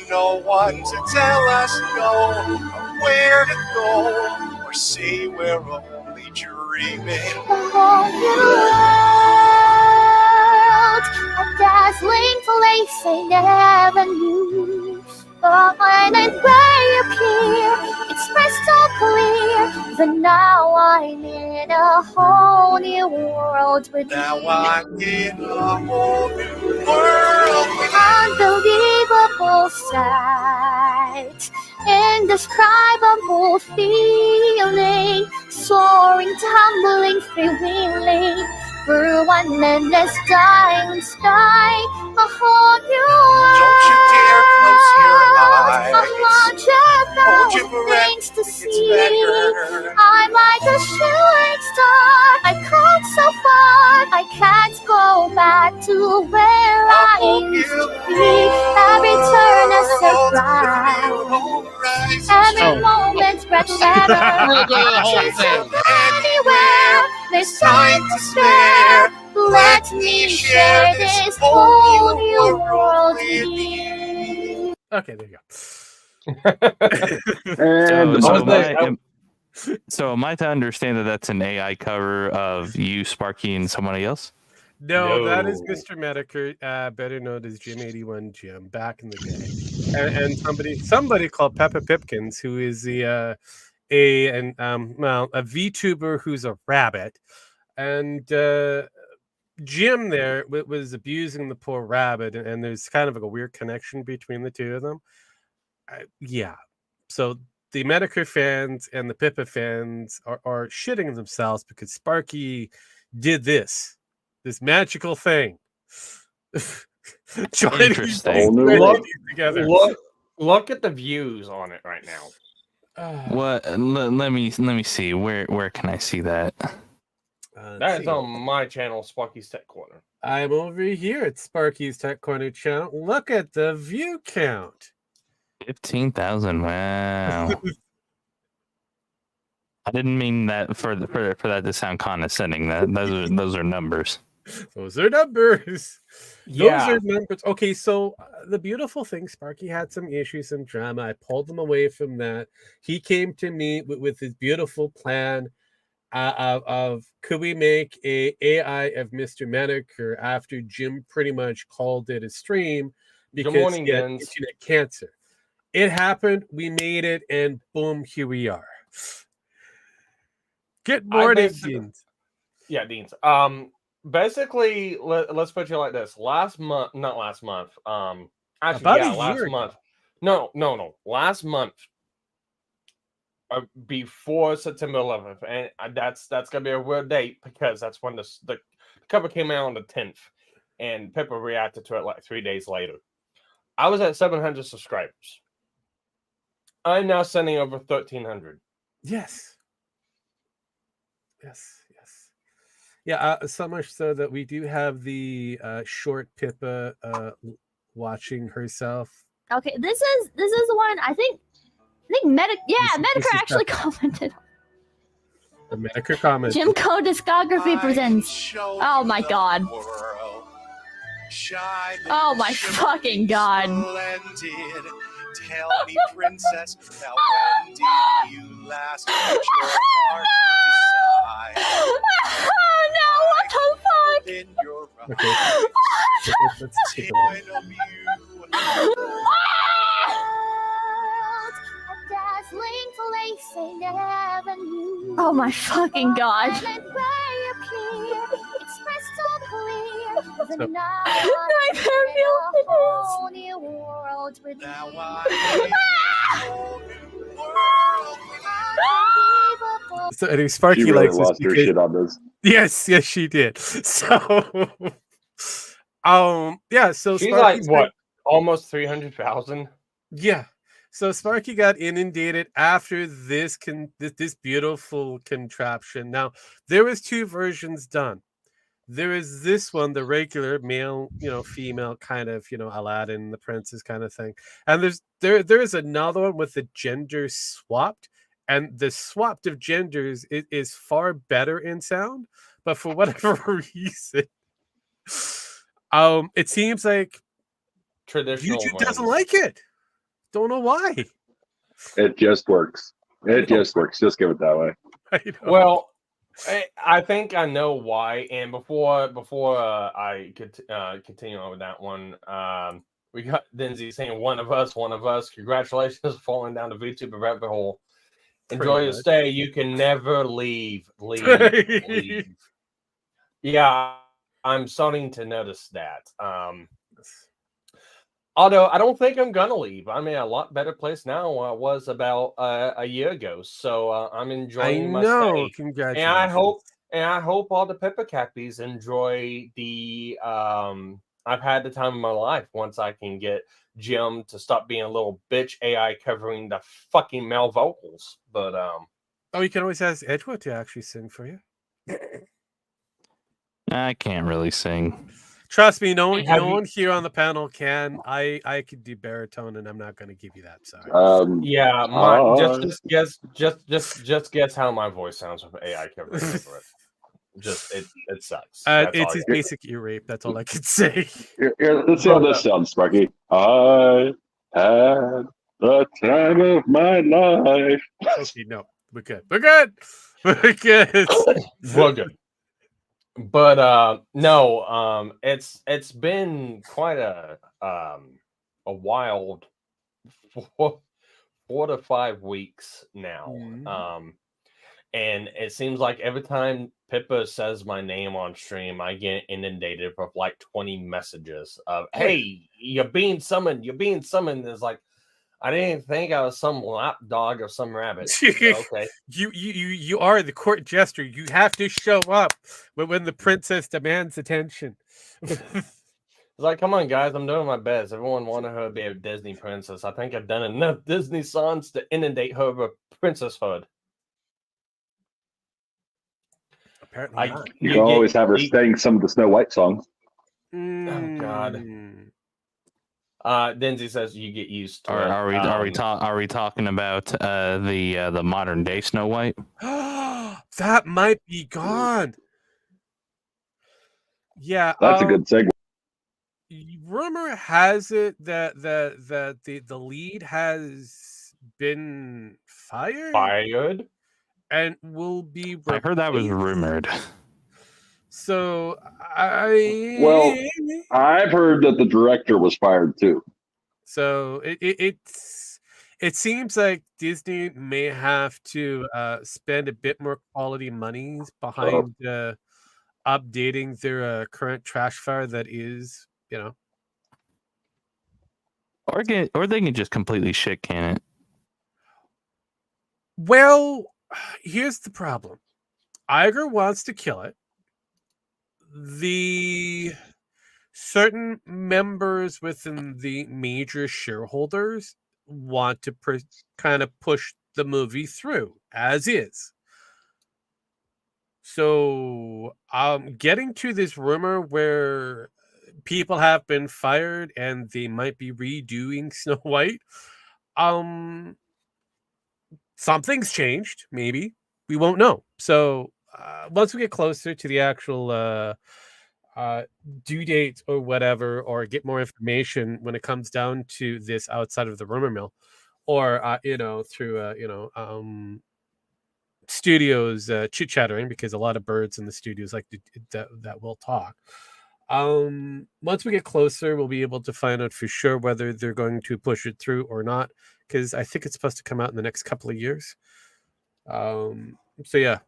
No one to tell us no, or where to go, or say we're only dreaming. A whole new world, a dazzling place I never knew. But when I reappear, it's crystal clear that now I'm in a whole new world with Now you. I'm in a whole new world with Unbelievable sight, indescribable feeling, soaring, tumbling, freewheeling through one endless dying sky, a whole new world. Don't you dare close your eyes. A hundred Hold your thousand breath, things to it gets see. better. I'm like a shooting star. I come so far. I can't go back to where I used to be. Every turn a surprise. Every moment breath better. I'll go to the whole She's thing. anywhere. There's time to spare. Let me share this whole new world with you. Okay, there you go. So am I to understand that that's an AI cover of you, Sparky, and somebody else? No, that is MisterMetokur, better known as Jim81 Jim, back in the day, and somebody called Peppa Pipkins, who is a VTuber who's a rabbit, and Jim there was abusing the poor rabbit, and there's kind of like a weird connection between the two of them. Yeah, so the Metokur fans and the Pippa fans are shitting themselves because Sparky did this magical thing. Interesting. Look at the views on it right now. What? Let me see. Where can I see that? That is on my channel, Sparky's Tech Corner. I'm over here at Sparky's Tech Corner channel. Look at the view count. 15,000. Wow. I didn't mean that for that to sound condescending. Those are numbers. Those are numbers. Yeah. Those are numbers. Okay, so the beautiful thing, Sparky had some issues, some drama. I pulled him away from that. He came to me with his beautiful plan of could we make a AI of MisterMetokur after Jim pretty much called it a stream because he had internet cancer. It happened. We made it, and boom, here we are. Good morning, Deans. Yeah, Deans. Basically, let's put it like this. Last month. Actually, About yeah, a last year month. No. Last month, before September 11th, and that's gonna be a weird date because that's when the cover came out on the 10th, and Pippa reacted to it like 3 days later. I was at 700 subscribers. I'm now sending over 1,300. Yes. Yeah, so much so that we do have the short Pippa watching herself. Okay, this is the one I think Metokur This is actually commented. The Metokur comment. Jim Co discography presents. Oh my god. Oh my fucking god. Splendid. Tell me, princess, now when did you last let your heart decide? Oh no, what the fuck? In your Okay. Let's take a look. point of view. Dazzling place I never knew. Oh my fucking god. And when they appear, it's crystal clear. The So- night I in feel a whole new world with Now you. I live in a whole new world. Unbelievable. So anyway, Sparky She really likes this lost her because shit on this. yes, she did. So yeah, so She's Sparky's like what, almost 300,000. Yeah. So Sparky got inundated after this this beautiful contraption. Now, there was 2 versions done. There is this one, the regular male, female kind of, Aladdin, the princess kind of thing. And there is another one with the gender swapped, and the swapped of genders is far better in sound, but for whatever reason, it seems like Traditional YouTube doesn't ones. like it. Don't know why. It just works. It just works. Just give it that way. I know. Well, I think I know why. And before I could continue on with that one, we got Denzi saying one of us. Congratulations for falling down the VTuber rabbit hole. Enjoy your much. stay. You can never leave. Leave. Yeah, I'm starting to notice that. Although I don't think I'm gonna leave. I'm in a lot better place now than I was about a year ago. So I'm enjoying my stay. Congratulations. And I hope all the Pippa Cappies enjoy the I've had the time of my life once I can get Jim to stop being a little bitch AI covering the fucking male vocals. But you can always ask Edgewood to actually sing for you. I can't really sing. Trust me, no Have you- one here on the panel can. I could do baritone, and I'm not going to give you that. Sorry. yeah, just guess how my voice sounds with AI covering over it. Just it sucks. That's It's all his you- basic ear rape. That's all I can say. Here, let's see how this sounds, Sparky. I had the time of my life. Okay, no, we're good. We're good. We're good. Well, good. But no, it's been quite a wild 4 to 5 weeks now. Mhm. And it seems like every time Pippa says my name on stream, I get inundated with like 20 messages of, "Hey, you're being summoned. You're being summoned." It's like, I didn't think I was some lapdog or some rabbit. Okay. You are the court jester. You have to show up when the princess demands attention. It's like, come on, guys, I'm doing my best. Everyone wanted her to be a Disney princess. I think I've done enough Disney songs to inundate her with princesshood. Apparently not. You can always have her sing some of the Snow White songs. Oh God. Denzi says you get used to it. Are we talking about the modern day Snow White? That might be gone. Yeah, That's a good segue. Rumor has it that the lead has been fired and will be I heard that was replaced. rumored. So Well, I've heard that the director was fired too. So it seems like Disney may have to spend a bit more quality monies behind updating their current trash fire that is, Or they can just completely shit can it. Well, here's the problem. Iger wants to kill it. The certain members within the major shareholders want to kind of push the movie through as is. So, getting to this rumor where people have been fired and they might be redoing Snow White, something's changed. Maybe we won't know. So, once we get closer to the actual due date or whatever, or get more information when it comes down to this outside of the rumor mill, or through studios chit chattering, because a lot of birds in the studios like that will talk. Once we get closer, we'll be able to find out for sure whether they're going to push it through or not, because I think it's supposed to come out in the next couple of years. So yeah.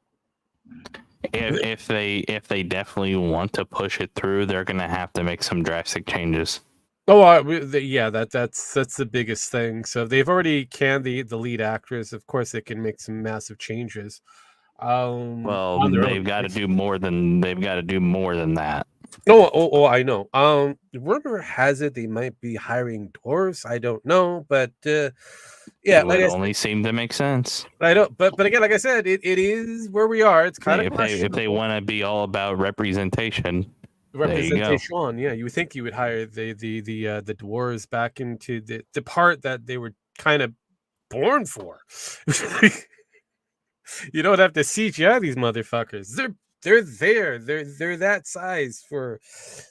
If they definitely want to push it through, they're gonna have to make some drastic changes. Oh, yeah, that's the biggest thing. So they've already canned the lead actress. Of course, they can make some massive changes. Well, they've got to do more than that. Oh, I know. Rumor has it they might be hiring dwarves. I don't know, but yeah, it would only seem to make sense. I don't, but again, like I said, it is where we are. It's kind of if they want to be all about representation. Representation, yeah. You would think you would hire the dwarves back into the part that they were kind of born for. You don't have to CGI these motherfuckers. They're there. They're that size for.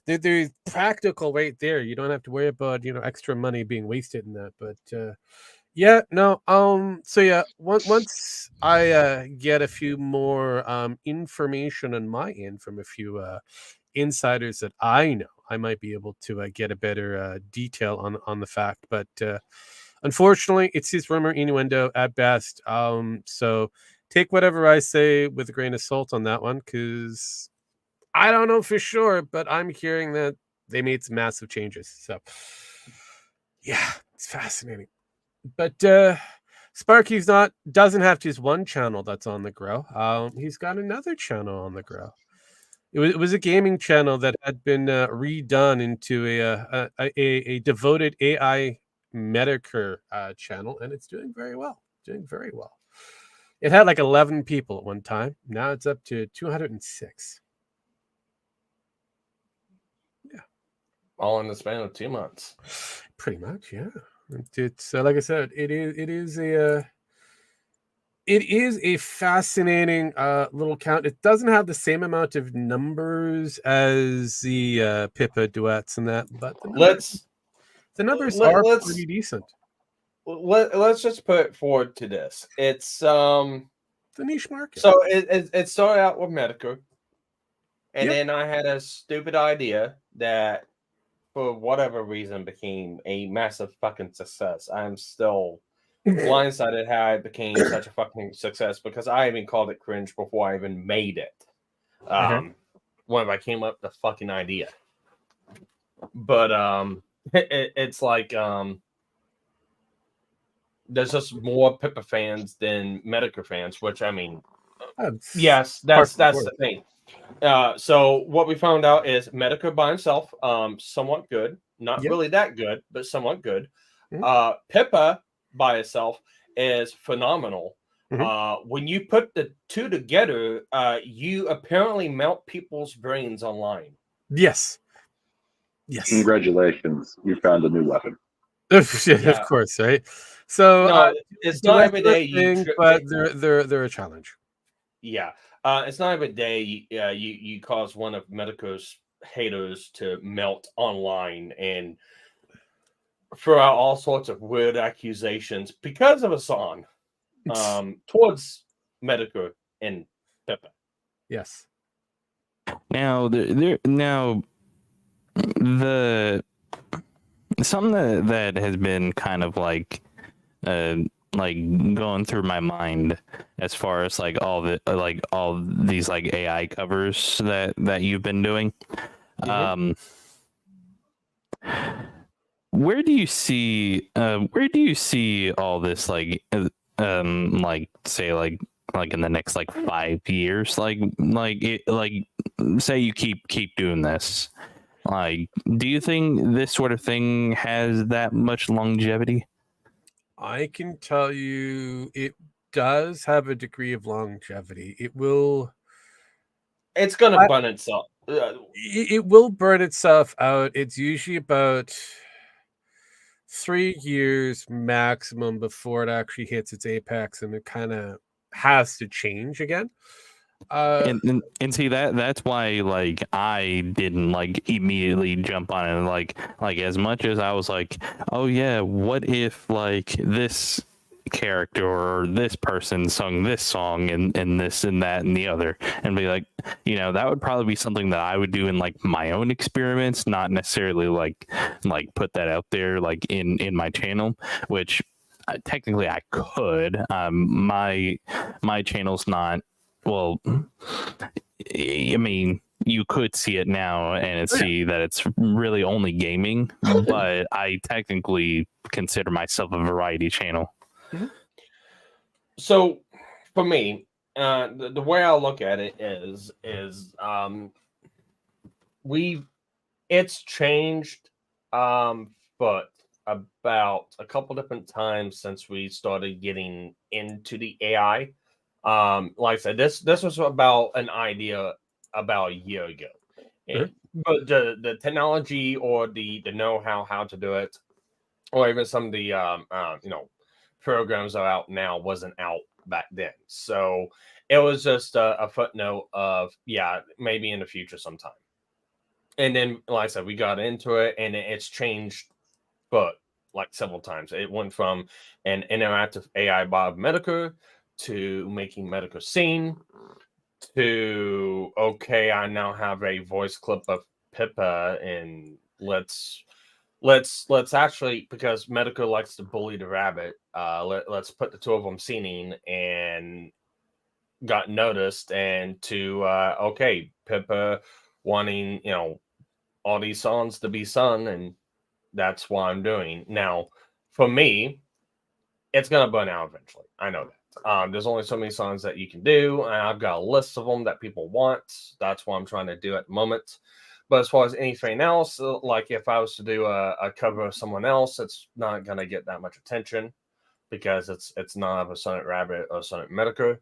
They're practical right there. You don't have to worry about extra money being wasted in that. But yeah, no. So yeah, once I get a few more information on my end from a few insiders that I know, I might be able to get a better detail on the fact. But unfortunately, it's his rumor, innuendo at best. So take whatever I say with a grain of salt on that one, because I don't know for sure, but I'm hearing that they made some massive changes. So yeah, it's fascinating. But Sparky's doesn't have just one channel that's on the grow. He's got another channel on the grow. It was a gaming channel that had been redone into a devoted AI Metokur channel, and it's doing very well. It had like 11 people at one time. Now it's up to 206. Yeah, all in the span of 2 months. Pretty much, yeah. It's like I said, it is a fascinating little count. It doesn't have the same amount of numbers as the Pippa duets and that, but the numbers are pretty decent. Let's just put it forward to this. It's the niche market. So it started out with Metokur, and then I had a stupid idea that, for whatever reason, became a massive fucking success. I'm still blindsided how it became such a fucking success, because I even called it cringe before I even made it. When I came up with the fucking idea. But it's like there's just more Pippa fans than Metokur fans, which I mean, yes, that's the thing. So what we found out is Metokur by himself, somewhat good, not really that good, but somewhat good. Pippa by itself is phenomenal. When you put the two together, you apparently melt people's brains online. Yes. Congratulations, you found a new weapon. Of course, right? So no, it's not every day, but they're a challenge. Yeah, it's not every day you cause one of Metokur's haters to melt online and throw out all sorts of weird accusations because of a song towards Metokur and Pippa. Yes. Now something that has been kind of like going through my mind as far as all these AI covers that you've been doing. where do you see all this like say like in the next like 5 years, like say you keep doing this, like do you think this sort of thing has that much longevity? I can tell you it does have a degree of longevity. It's gonna burn itself. It will burn itself out. It's usually about 3 years maximum before it actually hits its apex, and it kind of has to change again. And see that's why like I didn't like immediately jump on it, like as much as I was like, oh yeah, what if like this character or this person sung this song and this and that and the other, and be like, that would probably be something that I would do in like my own experiments, not necessarily like put that out there like in my channel, which technically I could. My channel's not, well, I mean, you could see it now and see that it's really only gaming, but I technically consider myself a variety channel. So for me, the way I look at it is it's changed, but about a couple different times since we started getting into the AI. Like I said, this was about an idea about a year ago, but the technology or the know-how how to do it, or even some of the programs are out now wasn't out back then. So it was just a footnote of maybe in the future sometime. And then, like I said, we got into it, and it's changed, but like several times. It went from an interactive AI bot Metokur to making Metokur sing, to I now have a voice clip of Pippa, and let's actually, because Metokur likes to bully the rabbit, let's put the two of them singing, and got noticed, and to Pippa wanting all these songs to be sung, and that's what I'm doing now. For me, it's gonna burn out eventually. I know that. There's only so many songs that you can do, and I've got a list of them that people want. That's what I'm trying to do at the moment. But as far as anything else, like if I was to do a cover of someone else, it's not gonna get that much attention because it's not of a Sonic Rabbit or Sonic Metokur.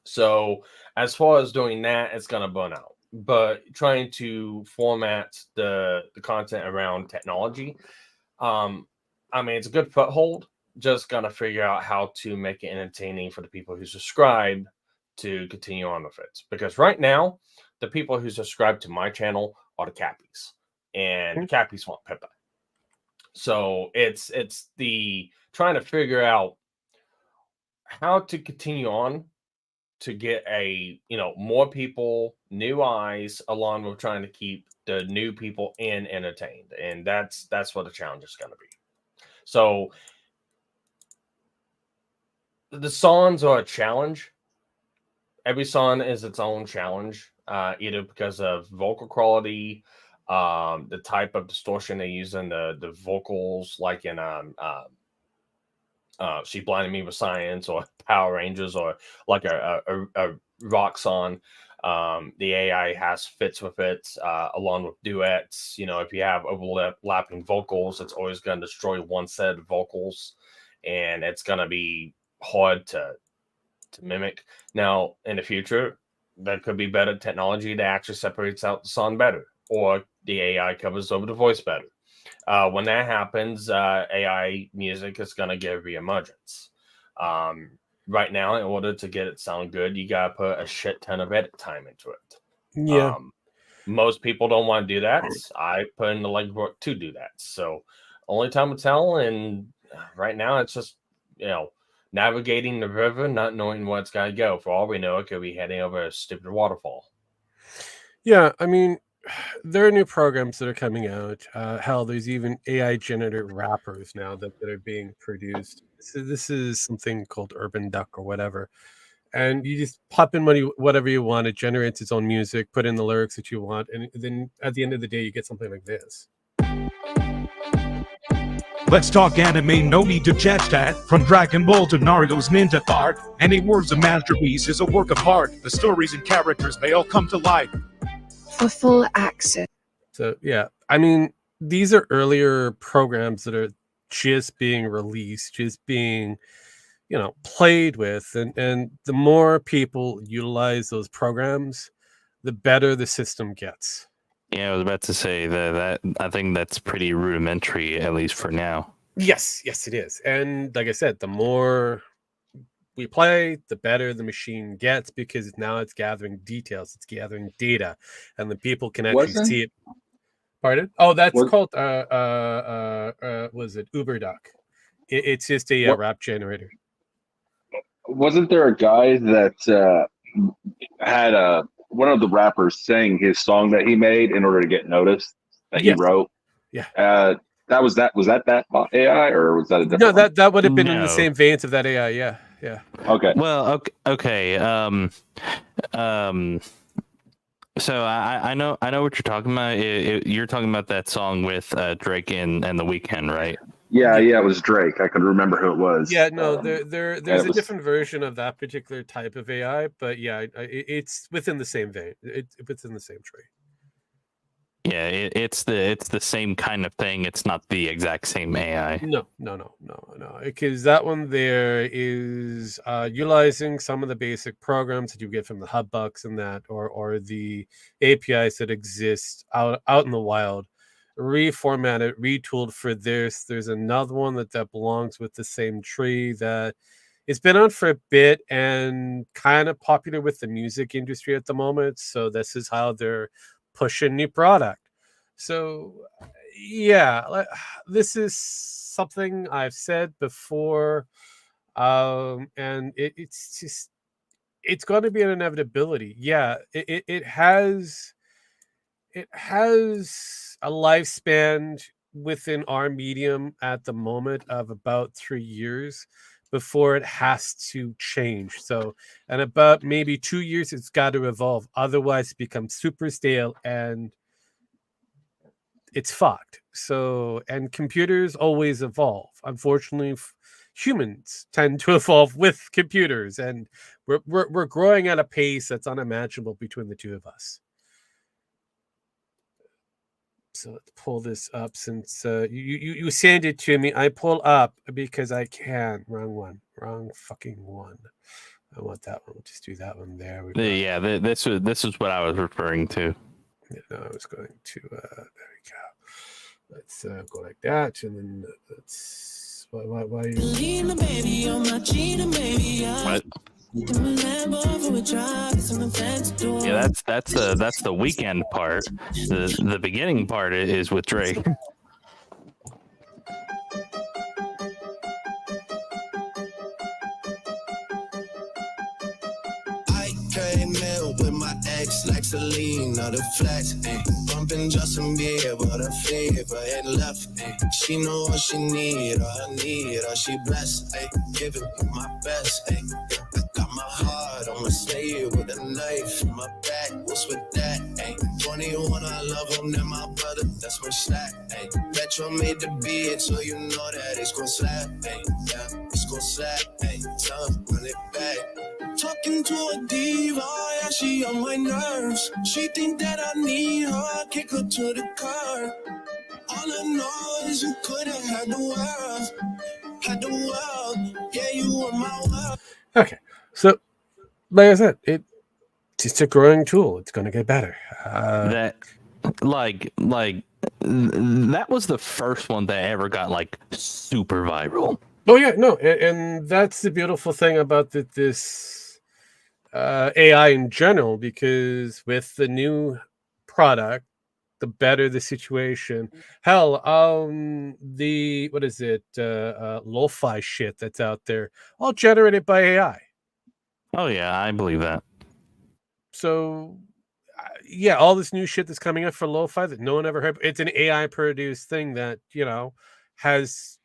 So as far as doing that, it's gonna burn out. But trying to format the content around technology, I mean, it's a good foothold. Just gotta figure out how to make it entertaining for the people who subscribe to continue on with it. Because right now, the people who subscribe to my channel are the Cappies, and the Cappies want Pippa. So it's the trying to figure out how to continue on to get more people, new eyes, along with trying to keep the new people entertained. And that's what the challenge is going to be. So the songs are a challenge. Every song is its own challenge, either because of vocal quality, the type of distortion they use in the vocals, like in She Blinded Me with Science, or Power Rangers, or like a rock song. The AI has fits with it, along with duets. If you have overlapping vocals, it's always going to destroy one set of vocals, and it's going to be hard to mimic. Now, in the future, there could be better technology that actually separates out the song better, or the AI covers over the voice better. When that happens, AI music is going to get reemergence. Right now, in order to get it sound good, you got to put a shit ton of edit time into it. Yeah. Most people don't want to do that. I put in the legwork to do that. So only time will tell. And right now, it's just, navigating the river, not knowing where it's got to go. For all we know, it could be heading over a stupid waterfall. Yeah, I mean, there are new programs that are coming out. Hell, there's even AI generated rappers now that are being produced. So this is something called Urban Duck or whatever. And you just pop in money, whatever you want. It generates its own music, put in the lyrics that you want. And then at the end of the day, you get something like this. Let's talk anime, no need to chat. From Dragon Ball to Naruto's Ninja Art, any word's a masterpiece, is a work of art. The stories and characters, they all come to life. For full access. So yeah, I mean, these are earlier programs that are just being released, just being, played with, and the more people utilize those programs, the better the system gets. Yeah, I was about to say that I think that's pretty rudimentary, at least for now. Yes, it is. And like I said, the more we play, the better the machine gets, because now it's gathering details, it's gathering data, and the people can actually see it. Pardon? Oh, that's called was it UberDuck? It's just a rap generator. Wasn't there a guy that had one of the rappers sang his song that he made in order to get noticed that he wrote? Yeah. Was that AI, or was that a different? No, one? that would have been in the same veins of that AI. Yeah. Okay. Well, okay. So I know what you're talking about. You're talking about that song with Drake and The Weeknd, right? Yeah, it was Drake. I can remember who it was. Yeah, no, there's a different version of that particular type of AI, but yeah, it's within the same vein. It's within the same tree. Yeah, it's the same kind of thing. It's not the exact same AI. No, because that one there is utilizing some of the basic programs that you get from the hub bucks and that, or the APIs that exist out in the wild, reformatted, retooled for this. There's another one that belongs with the same tree that it's been on for a bit and kind of popular with the music industry at the moment. So this is how they're pushing new product. So yeah, this is something I've said before, and it's going to be an inevitability. Yeah, it has a lifespan within our medium at the moment of about 3 years before it has to change. So, and about maybe 2 years, it's got to evolve. Otherwise, it becomes super stale and it's fucked. So, and computers always evolve. Unfortunately, humans tend to evolve with computers, and we're growing at a pace that's unimaginable between the two of us. So let's pull this up, since you send it to me. I pull up because I can. Wrong fucking one. I want that one. We'll just do that one there. Yeah, this is what I was referring to. No, I was going to. There we go. Let's go like that, and then let's. Why? What? Yeah, that's the weekend part. The beginning part is with Drake. Came in with my ex like Celine, not a flex, bumping Justin Bieber, the fever and left, she know what she need, all I need, all she blessed, give it my best, I got my heart on my sleeve with a knife in my back, what's with that, 21, I love him, then my brother, that's my slack, Metro made the beat, so you know that it's gon' slap, yeah, it's gon' slap, time, run it back. Talking to a diva, yeah, she on my nerves. She think that I need her, kick her to the curb. All I know is you could've had the world, yeah, you were my world. Okay, so like I said, it's just a growing tool. It's going to get better. That was the first one that ever got like super viral. Oh yeah, no, and that's the beautiful thing about this AI in general, because with the new product, the better the situation. Hell, the what is it? Lo-fi shit that's out there, all generated by AI. Oh yeah, I believe that. So yeah, all this new shit that's coming up for lo-fi that no one ever heard. It's an AI produced thing that has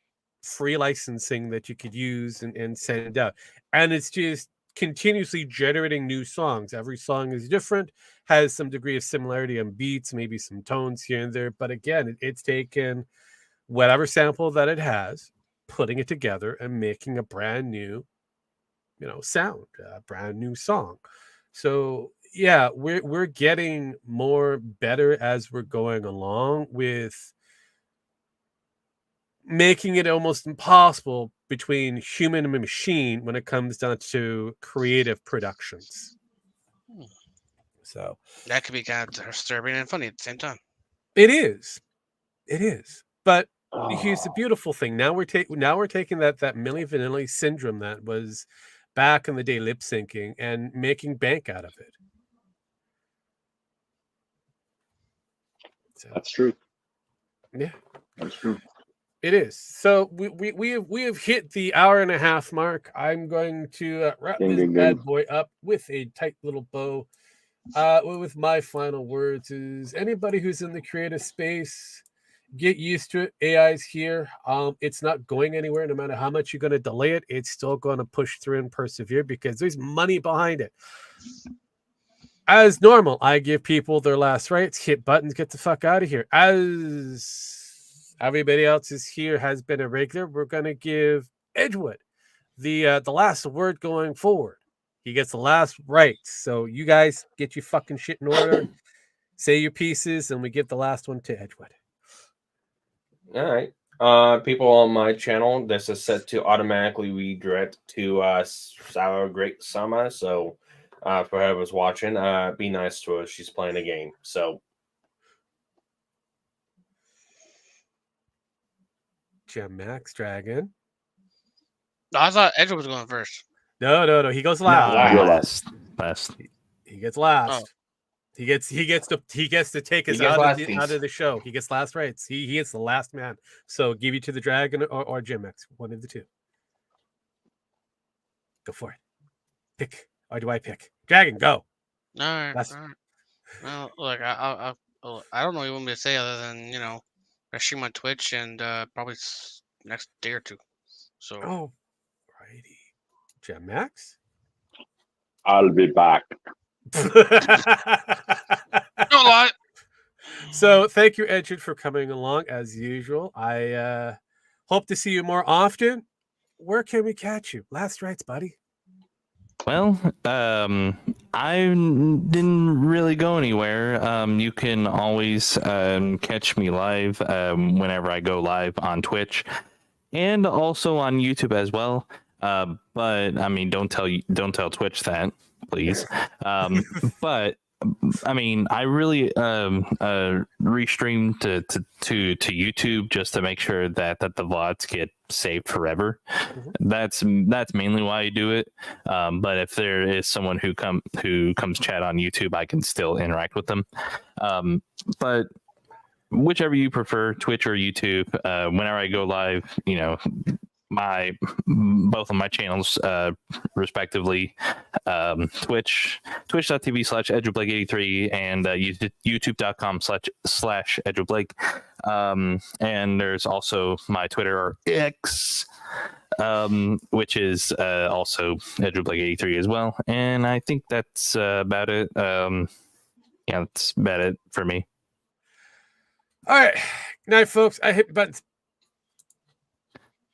free licensing that you could use and send out, and it's just continuously generating new songs. Every song is different, has some degree of similarity on beats, maybe some tones here and there, but again, it's taken whatever sample that it has, putting it together and making a brand new, sound, a brand new song. So yeah, we're getting more better as we're going along with making it almost impossible between human and machine when it comes down to creative productions. So that could be kind of disturbing and funny at the same time. It is. But here's the beautiful thing. Now we're taking that Milli Vanilli syndrome that was back in the day lip syncing and making bank out of it. So, that's true. Yeah, that's true. It is. So we have hit the hour and a half mark. I'm going to wrap this bad boy up with a tight little bow. With my final words is anybody who's in the creative space, get used to it. AI's here. It's not going anywhere. No matter how much you're going to delay it, it's still going to push through and persevere because there's money behind it. As normal, I give people their last rights, hit buttons, get the fuck out of here. As everybody else is here, has been a regular, we're going to give Edgewood the last word going forward. He gets the last rights. So you guys get your fucking shit in order, say your pieces, and we give the last one to Edgewood. All right. People on my channel, this is set to automatically redirect to Sour Great Summer. So for whoever's watching, be nice to her. She's playing a game. So Jim Max Dragon. No, I thought Edgewood was going first. No. He goes last. Last. He gets last. Oh. He gets to take us out of the show. He gets last rights. He gets the last man. So give you to the Dragon or Jim X, one of the two. Go for it. Pick. Or do I pick? Dragon, go. All right. Well, look, I don't know what you want me to say other than I stream on Twitch and probably next day or two. So. Oh, righty. Jim Max. I'll be back. No lie. So thank you, Edgewood, for coming along as usual. I hope to see you more often. Where can we catch you? Last rights, buddy. Well, I didn't really go anywhere. You can always catch me live whenever I go live on Twitch and also on YouTube as well. But I mean, don't tell Twitch that, please. But I mean, I really restream to YouTube just to make sure that the VODs get saved forever. Mm-hmm. That's mainly why I do it. But if there is someone who comes chat on YouTube, I can still interact with them. But whichever you prefer, Twitch or YouTube, whenever I go live, both of my channels respectively, twitch.tv/edgeofblake83 and youtube.com/edgeofblake, and there's also my Twitter or X, which is also edgeofblake83 as well. And I think that's about it. That's about it for me. All right. Good night, folks. I hit buttons.